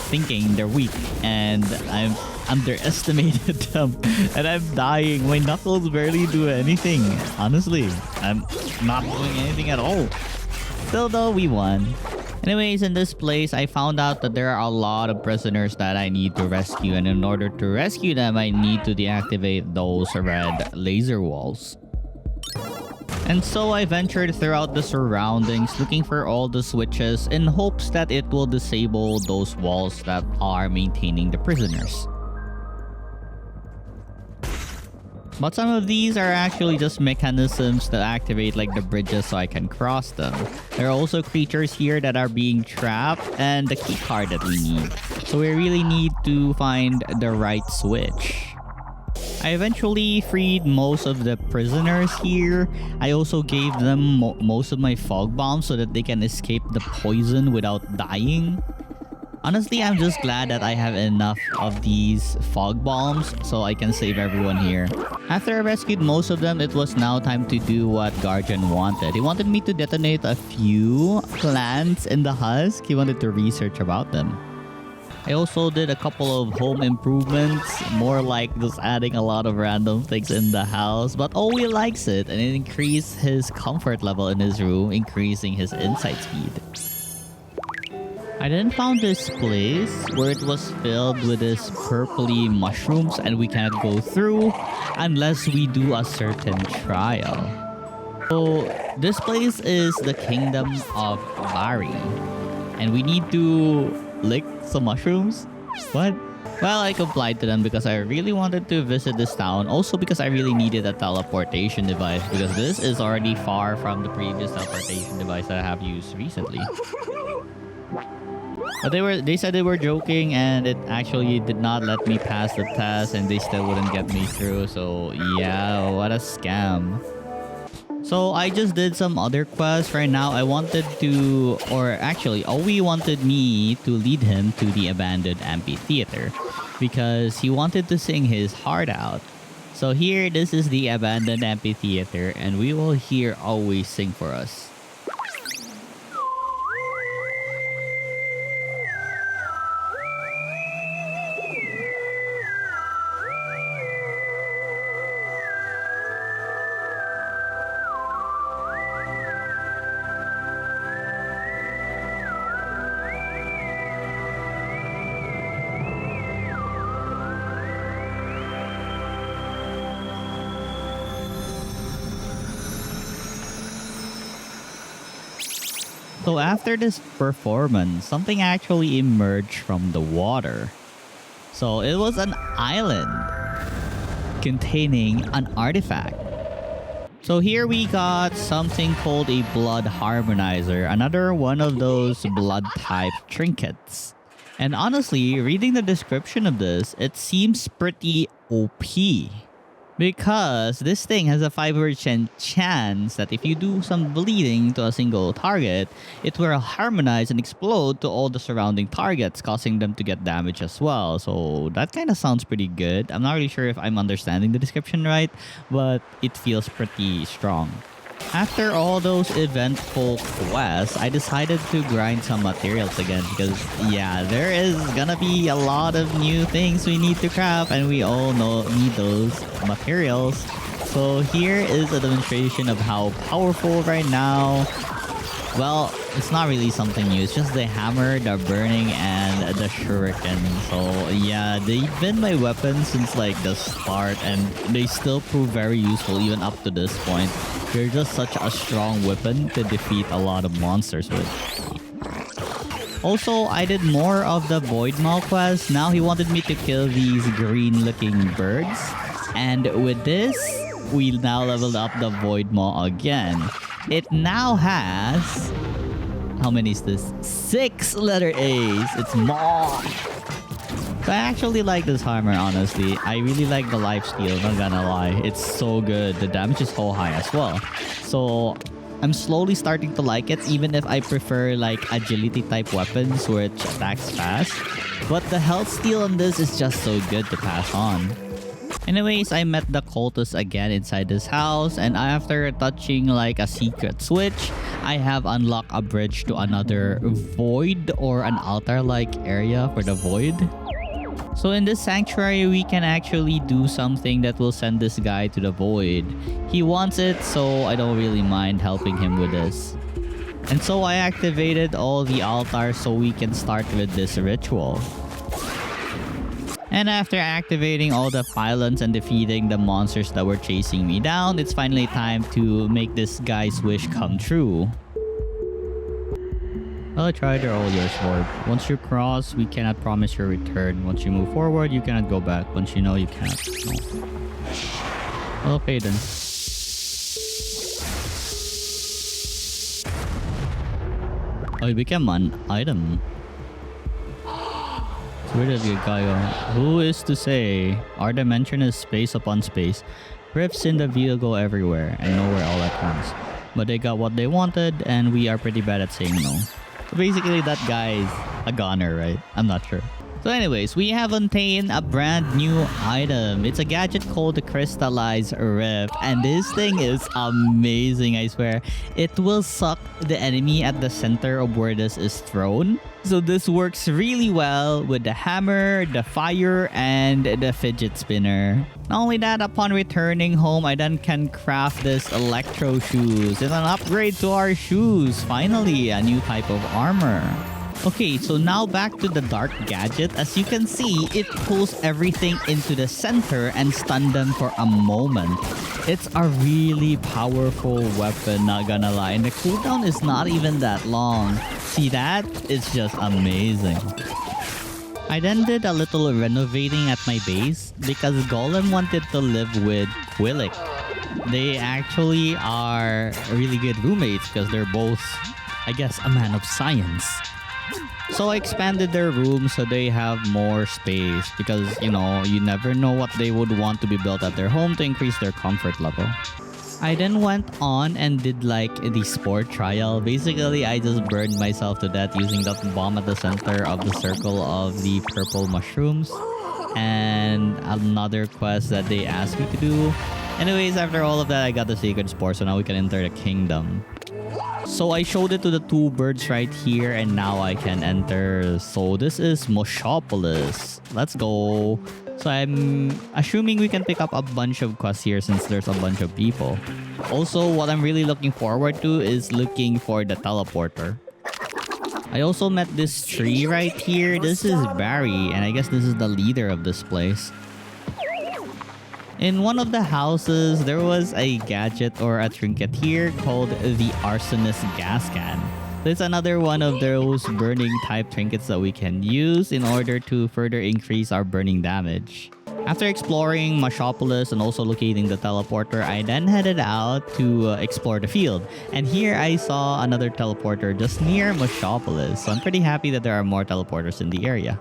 thinking they're weak, and I've underestimated them, and I'm dying. My knuckles barely do anything. Honestly, I'm not doing anything at all. Still though, we won. Anyways, in this place, I found out that there are a lot of prisoners that I need to rescue, and in order to rescue them, I need to deactivate those red laser walls. And so I ventured throughout the surroundings looking for all the switches in hopes that it will disable those walls that are maintaining the prisoners. But some of these are actually just mechanisms that activate like the bridges so I can cross them. There are also creatures here that are being trapped and the key card that we need. So we really need to find the right switch. I eventually freed most of the prisoners here. I also gave them most of my fog bombs so that they can escape the poison without dying. Honestly, I'm just glad that I have enough of these fog bombs so I can save everyone here. After I rescued most of them, it was now time to do what Guardian wanted. He wanted me to detonate a few plants in the husk. He wanted to research about them. I also did a couple of home improvements, more like just adding a lot of random things in the house. But Owie likes it, and it increased his comfort level in his room, increasing his insight speed. I then found this place where it was filled with this purpley mushrooms, and we cannot go through unless we do a certain trial. So this place is the Kingdom of Bari, and we need to lick some mushrooms. What? Well, I complied to them because I really wanted to visit this town. Also because I really needed a teleportation device, because this is already far from the previous teleportation device that I have used recently. But they said they were joking, and it actually did not let me pass the test, and they still wouldn't get me through. So yeah, what a scam. So I just did some other quests. Right now I wanted to, or actually Owie wanted me to lead him to the abandoned amphitheater because he wanted to sing his heart out. So here, this is the abandoned amphitheater, and we will hear Owie sing for us. So after this performance, something actually emerged from the water. So it was an island containing an artifact. So here we got something called a blood harmonizer, another one of those blood type trinkets. And honestly, reading the description of this, it seems pretty OP. Because this thing has a 5% chance that if you do some bleeding to a single target, it will harmonize and explode to all the surrounding targets, causing them to get damage as well. So that kind of sounds pretty good. I'm not really sure if I'm understanding the description right, but it feels pretty strong. After all those eventful quests, I decided to grind some materials again because, yeah, there is gonna be a lot of new things we need to craft and we all need those materials. So here is a demonstration of how powerful right now. Well, it's not really something new. It's just the hammer, the burning, and the shuriken. So yeah, they've been my weapons since like the start, and they still prove very useful even up to this point. They're just such a strong weapon to defeat a lot of monsters with. Also, I did more of the Void Maw quest. Now he wanted me to kill these green-looking birds, and with this, we now leveled up the Void Maw again. It now has... How many is this? 6 letter A's. It's Maw. So I actually like this hammer, honestly. I really like the lifesteal, not gonna lie. It's so good. The damage is so high as well. So I'm slowly starting to like it, even if I prefer like agility type weapons which attacks fast. But the health steal on this is just so good to pass on. Anyways, I met the cultists again inside this house, and after touching like a secret switch, I have unlocked a bridge to another void or an altar-like area for the void. So in this sanctuary, we can actually do something that will send this guy to the void. He wants it, so I don't really mind helping him with this. And so I activated all the altars so we can start with this ritual. And after activating all the pylons and defeating the monsters that were chasing me down, it's finally time to make this guy's wish come true. Well, try to roll your sword. Once you cross, we cannot promise your return. Once you move forward, you cannot go back. Once you know, you can't. No. Well, okay then. Oh, it became an item. Where did the guy go? Who is to say? Our dimension is space upon space. Rifts in the view go everywhere and nowhere all at once. But they got what they wanted, and we are pretty bad at saying no. So basically, that guy is a goner, right? I'm not sure. So anyways, we have obtained a brand new item. It's a gadget called the Crystallized Rift. And this thing is amazing, I swear. It will suck the enemy at the center of where this is thrown. So this works really well with the hammer, the fire, and the fidget spinner. Not only that, upon returning home, I then can craft this electro shoes. It's an upgrade to our shoes. Finally, a new type of armor. Okay, so now back to the dark gadget. As you can see, it pulls everything into the center and stun them for a moment. It's a really powerful weapon, not gonna lie. And the cooldown is not even that long. See that? It's just amazing. I then did a little renovating at my base because Golem wanted to live with Quillic. They actually are really good roommates because they're both, I guess, a man of science. So I expanded their room so they have more space because, you know, you never know what they would want to be built at their home to increase their comfort level. I then went on and did like the sport trial. Basically, I just burned myself to death using that bomb at the center of the circle of the purple mushrooms. And another quest that they asked me to do. Anyways, after all of that, I got the secret spore, so now we can enter the kingdom. So I showed it to the 2 birds right here, and now I can enter. So this is Moshopolis. Let's go. So I'm assuming we can pick up a bunch of quests here since there's a bunch of people. Also, what I'm really looking forward to is looking for the teleporter. I also met this tree right here. This is Barry, and I guess this is the leader of this place. In one of the houses, there was a gadget or a trinket here called the Arsonist Gas Can. It's another one of those burning type trinkets that we can use in order to further increase our burning damage. After exploring Mashopolis and also locating the teleporter, I then headed out to explore the field. And here I saw another teleporter just near Mashopolis. So I'm pretty happy that there are more teleporters in the area.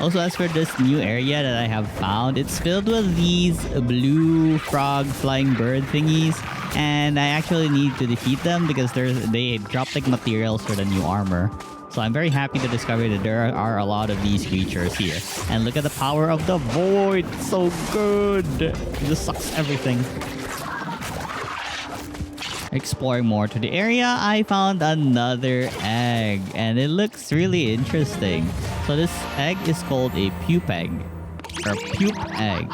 Also, as for this new area that I have found, it's filled with these blue frog flying bird thingies. And I actually need to defeat them because they drop like materials for the new armor. So I'm very happy to discover that there are a lot of these creatures here. And look at the power of the void. It's so good. It just sucks everything. Exploring more to the area, I found another egg. And it looks really interesting. So this egg is called a pupe egg. Or pupe egg.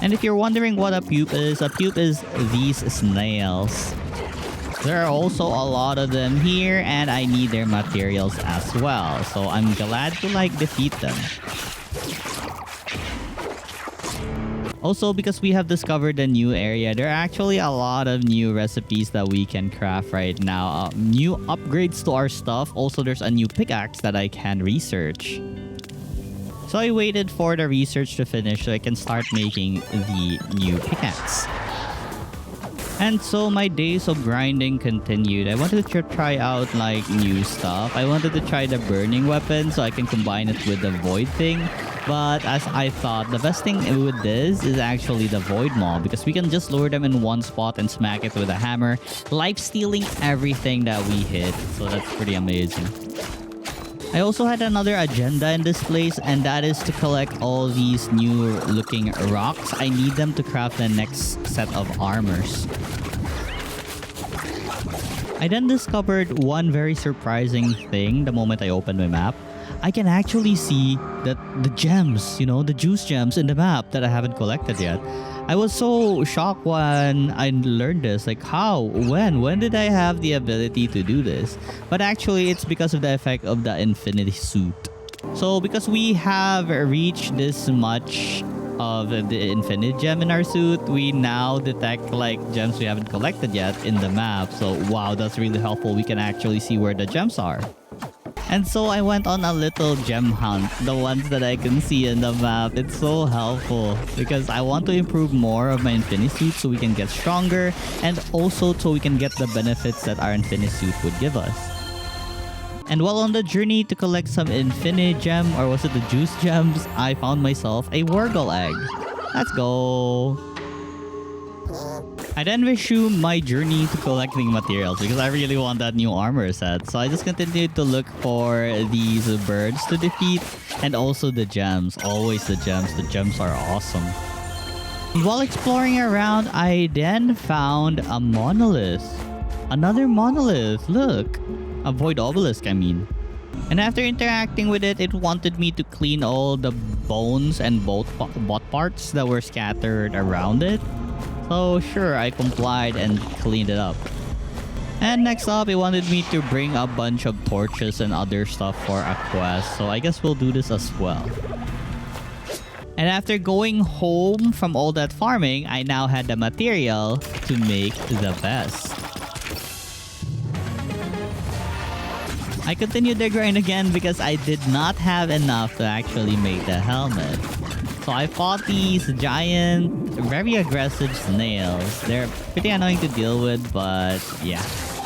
And if you're wondering what a pupe is these snails. There are also a lot of them here and I need their materials as well. So I'm glad to defeat them. Also, because we have discovered a new area, there are actually a lot of new recipes that we can craft right now. New upgrades to our stuff. Also, there's a new pickaxe that I can research. So I waited for the research to finish so I can start making the new pickaxe. And so my days of grinding continued. I wanted to try out new stuff. I wanted to try the burning weapon so I can combine it with the void thing. But as I thought, the best thing with this is actually the void maul because we can just lure them in one spot and smack it with a hammer, life-stealing everything that we hit. So that's pretty amazing. I also had another agenda in this place, and that is to collect all these new looking rocks. I need them to craft the next set of armors. I then discovered one very surprising thing the moment I opened my map. I can actually see that the gems, the juice gems in the map that I haven't collected yet. I was so shocked when I learned this. How? When did I have the ability to do this? But actually, it's because of the effect of the infinity suit. So because we have reached this much of the infinite gem in our suit, we now detect gems we haven't collected yet in the map. So wow, that's really helpful. We can actually see where the gems are. And so I went on a little gem hunt, the ones that I can see in the map. It's so helpful because I want to improve more of my infinity suit so we can get stronger and also so we can get the benefits that our infinity suit would give us. And while on the journey to collect some infinite gem, or was it the juice gems, I found myself a Wargle egg. Let's go. I then resumed my journey to collecting materials because I really want that new armor set. So I just continued to look for these birds to defeat and also the gems. Always the gems. The gems are awesome. While exploring around, I then found a monolith. Another monolith. Look. A void obelisk, I mean. And after interacting with it, it wanted me to clean all the bones and bot parts that were scattered around it. So sure, I complied and cleaned it up. And next up, it wanted me to bring a bunch of torches and other stuff for a quest. So I guess we'll do this as well. And after going home from all that farming, I now had the material to make the vest. I continued the grind again because I did not have enough to actually make the helmet. So I fought these giant, very aggressive snails. They're pretty annoying to deal with, but yeah.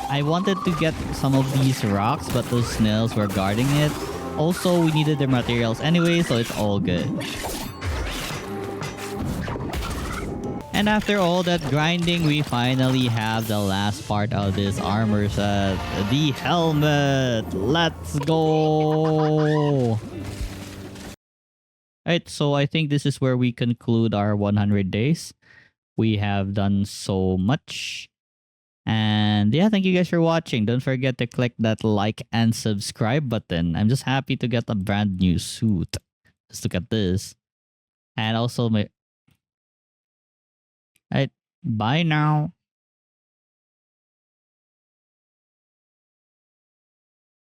I wanted to get some of these rocks, but those snails were guarding it. Also, we needed their materials anyway, so it's all good. And after all that grinding, we finally have the last part of this armor set. The helmet! Let's go! Alright, so I think this is where we conclude our 100 days. We have done so much. And yeah, thank you guys for watching. Don't forget to click that like and subscribe button. I'm just happy to get a brand new suit. Just look at this. And also my... Alright, bye now.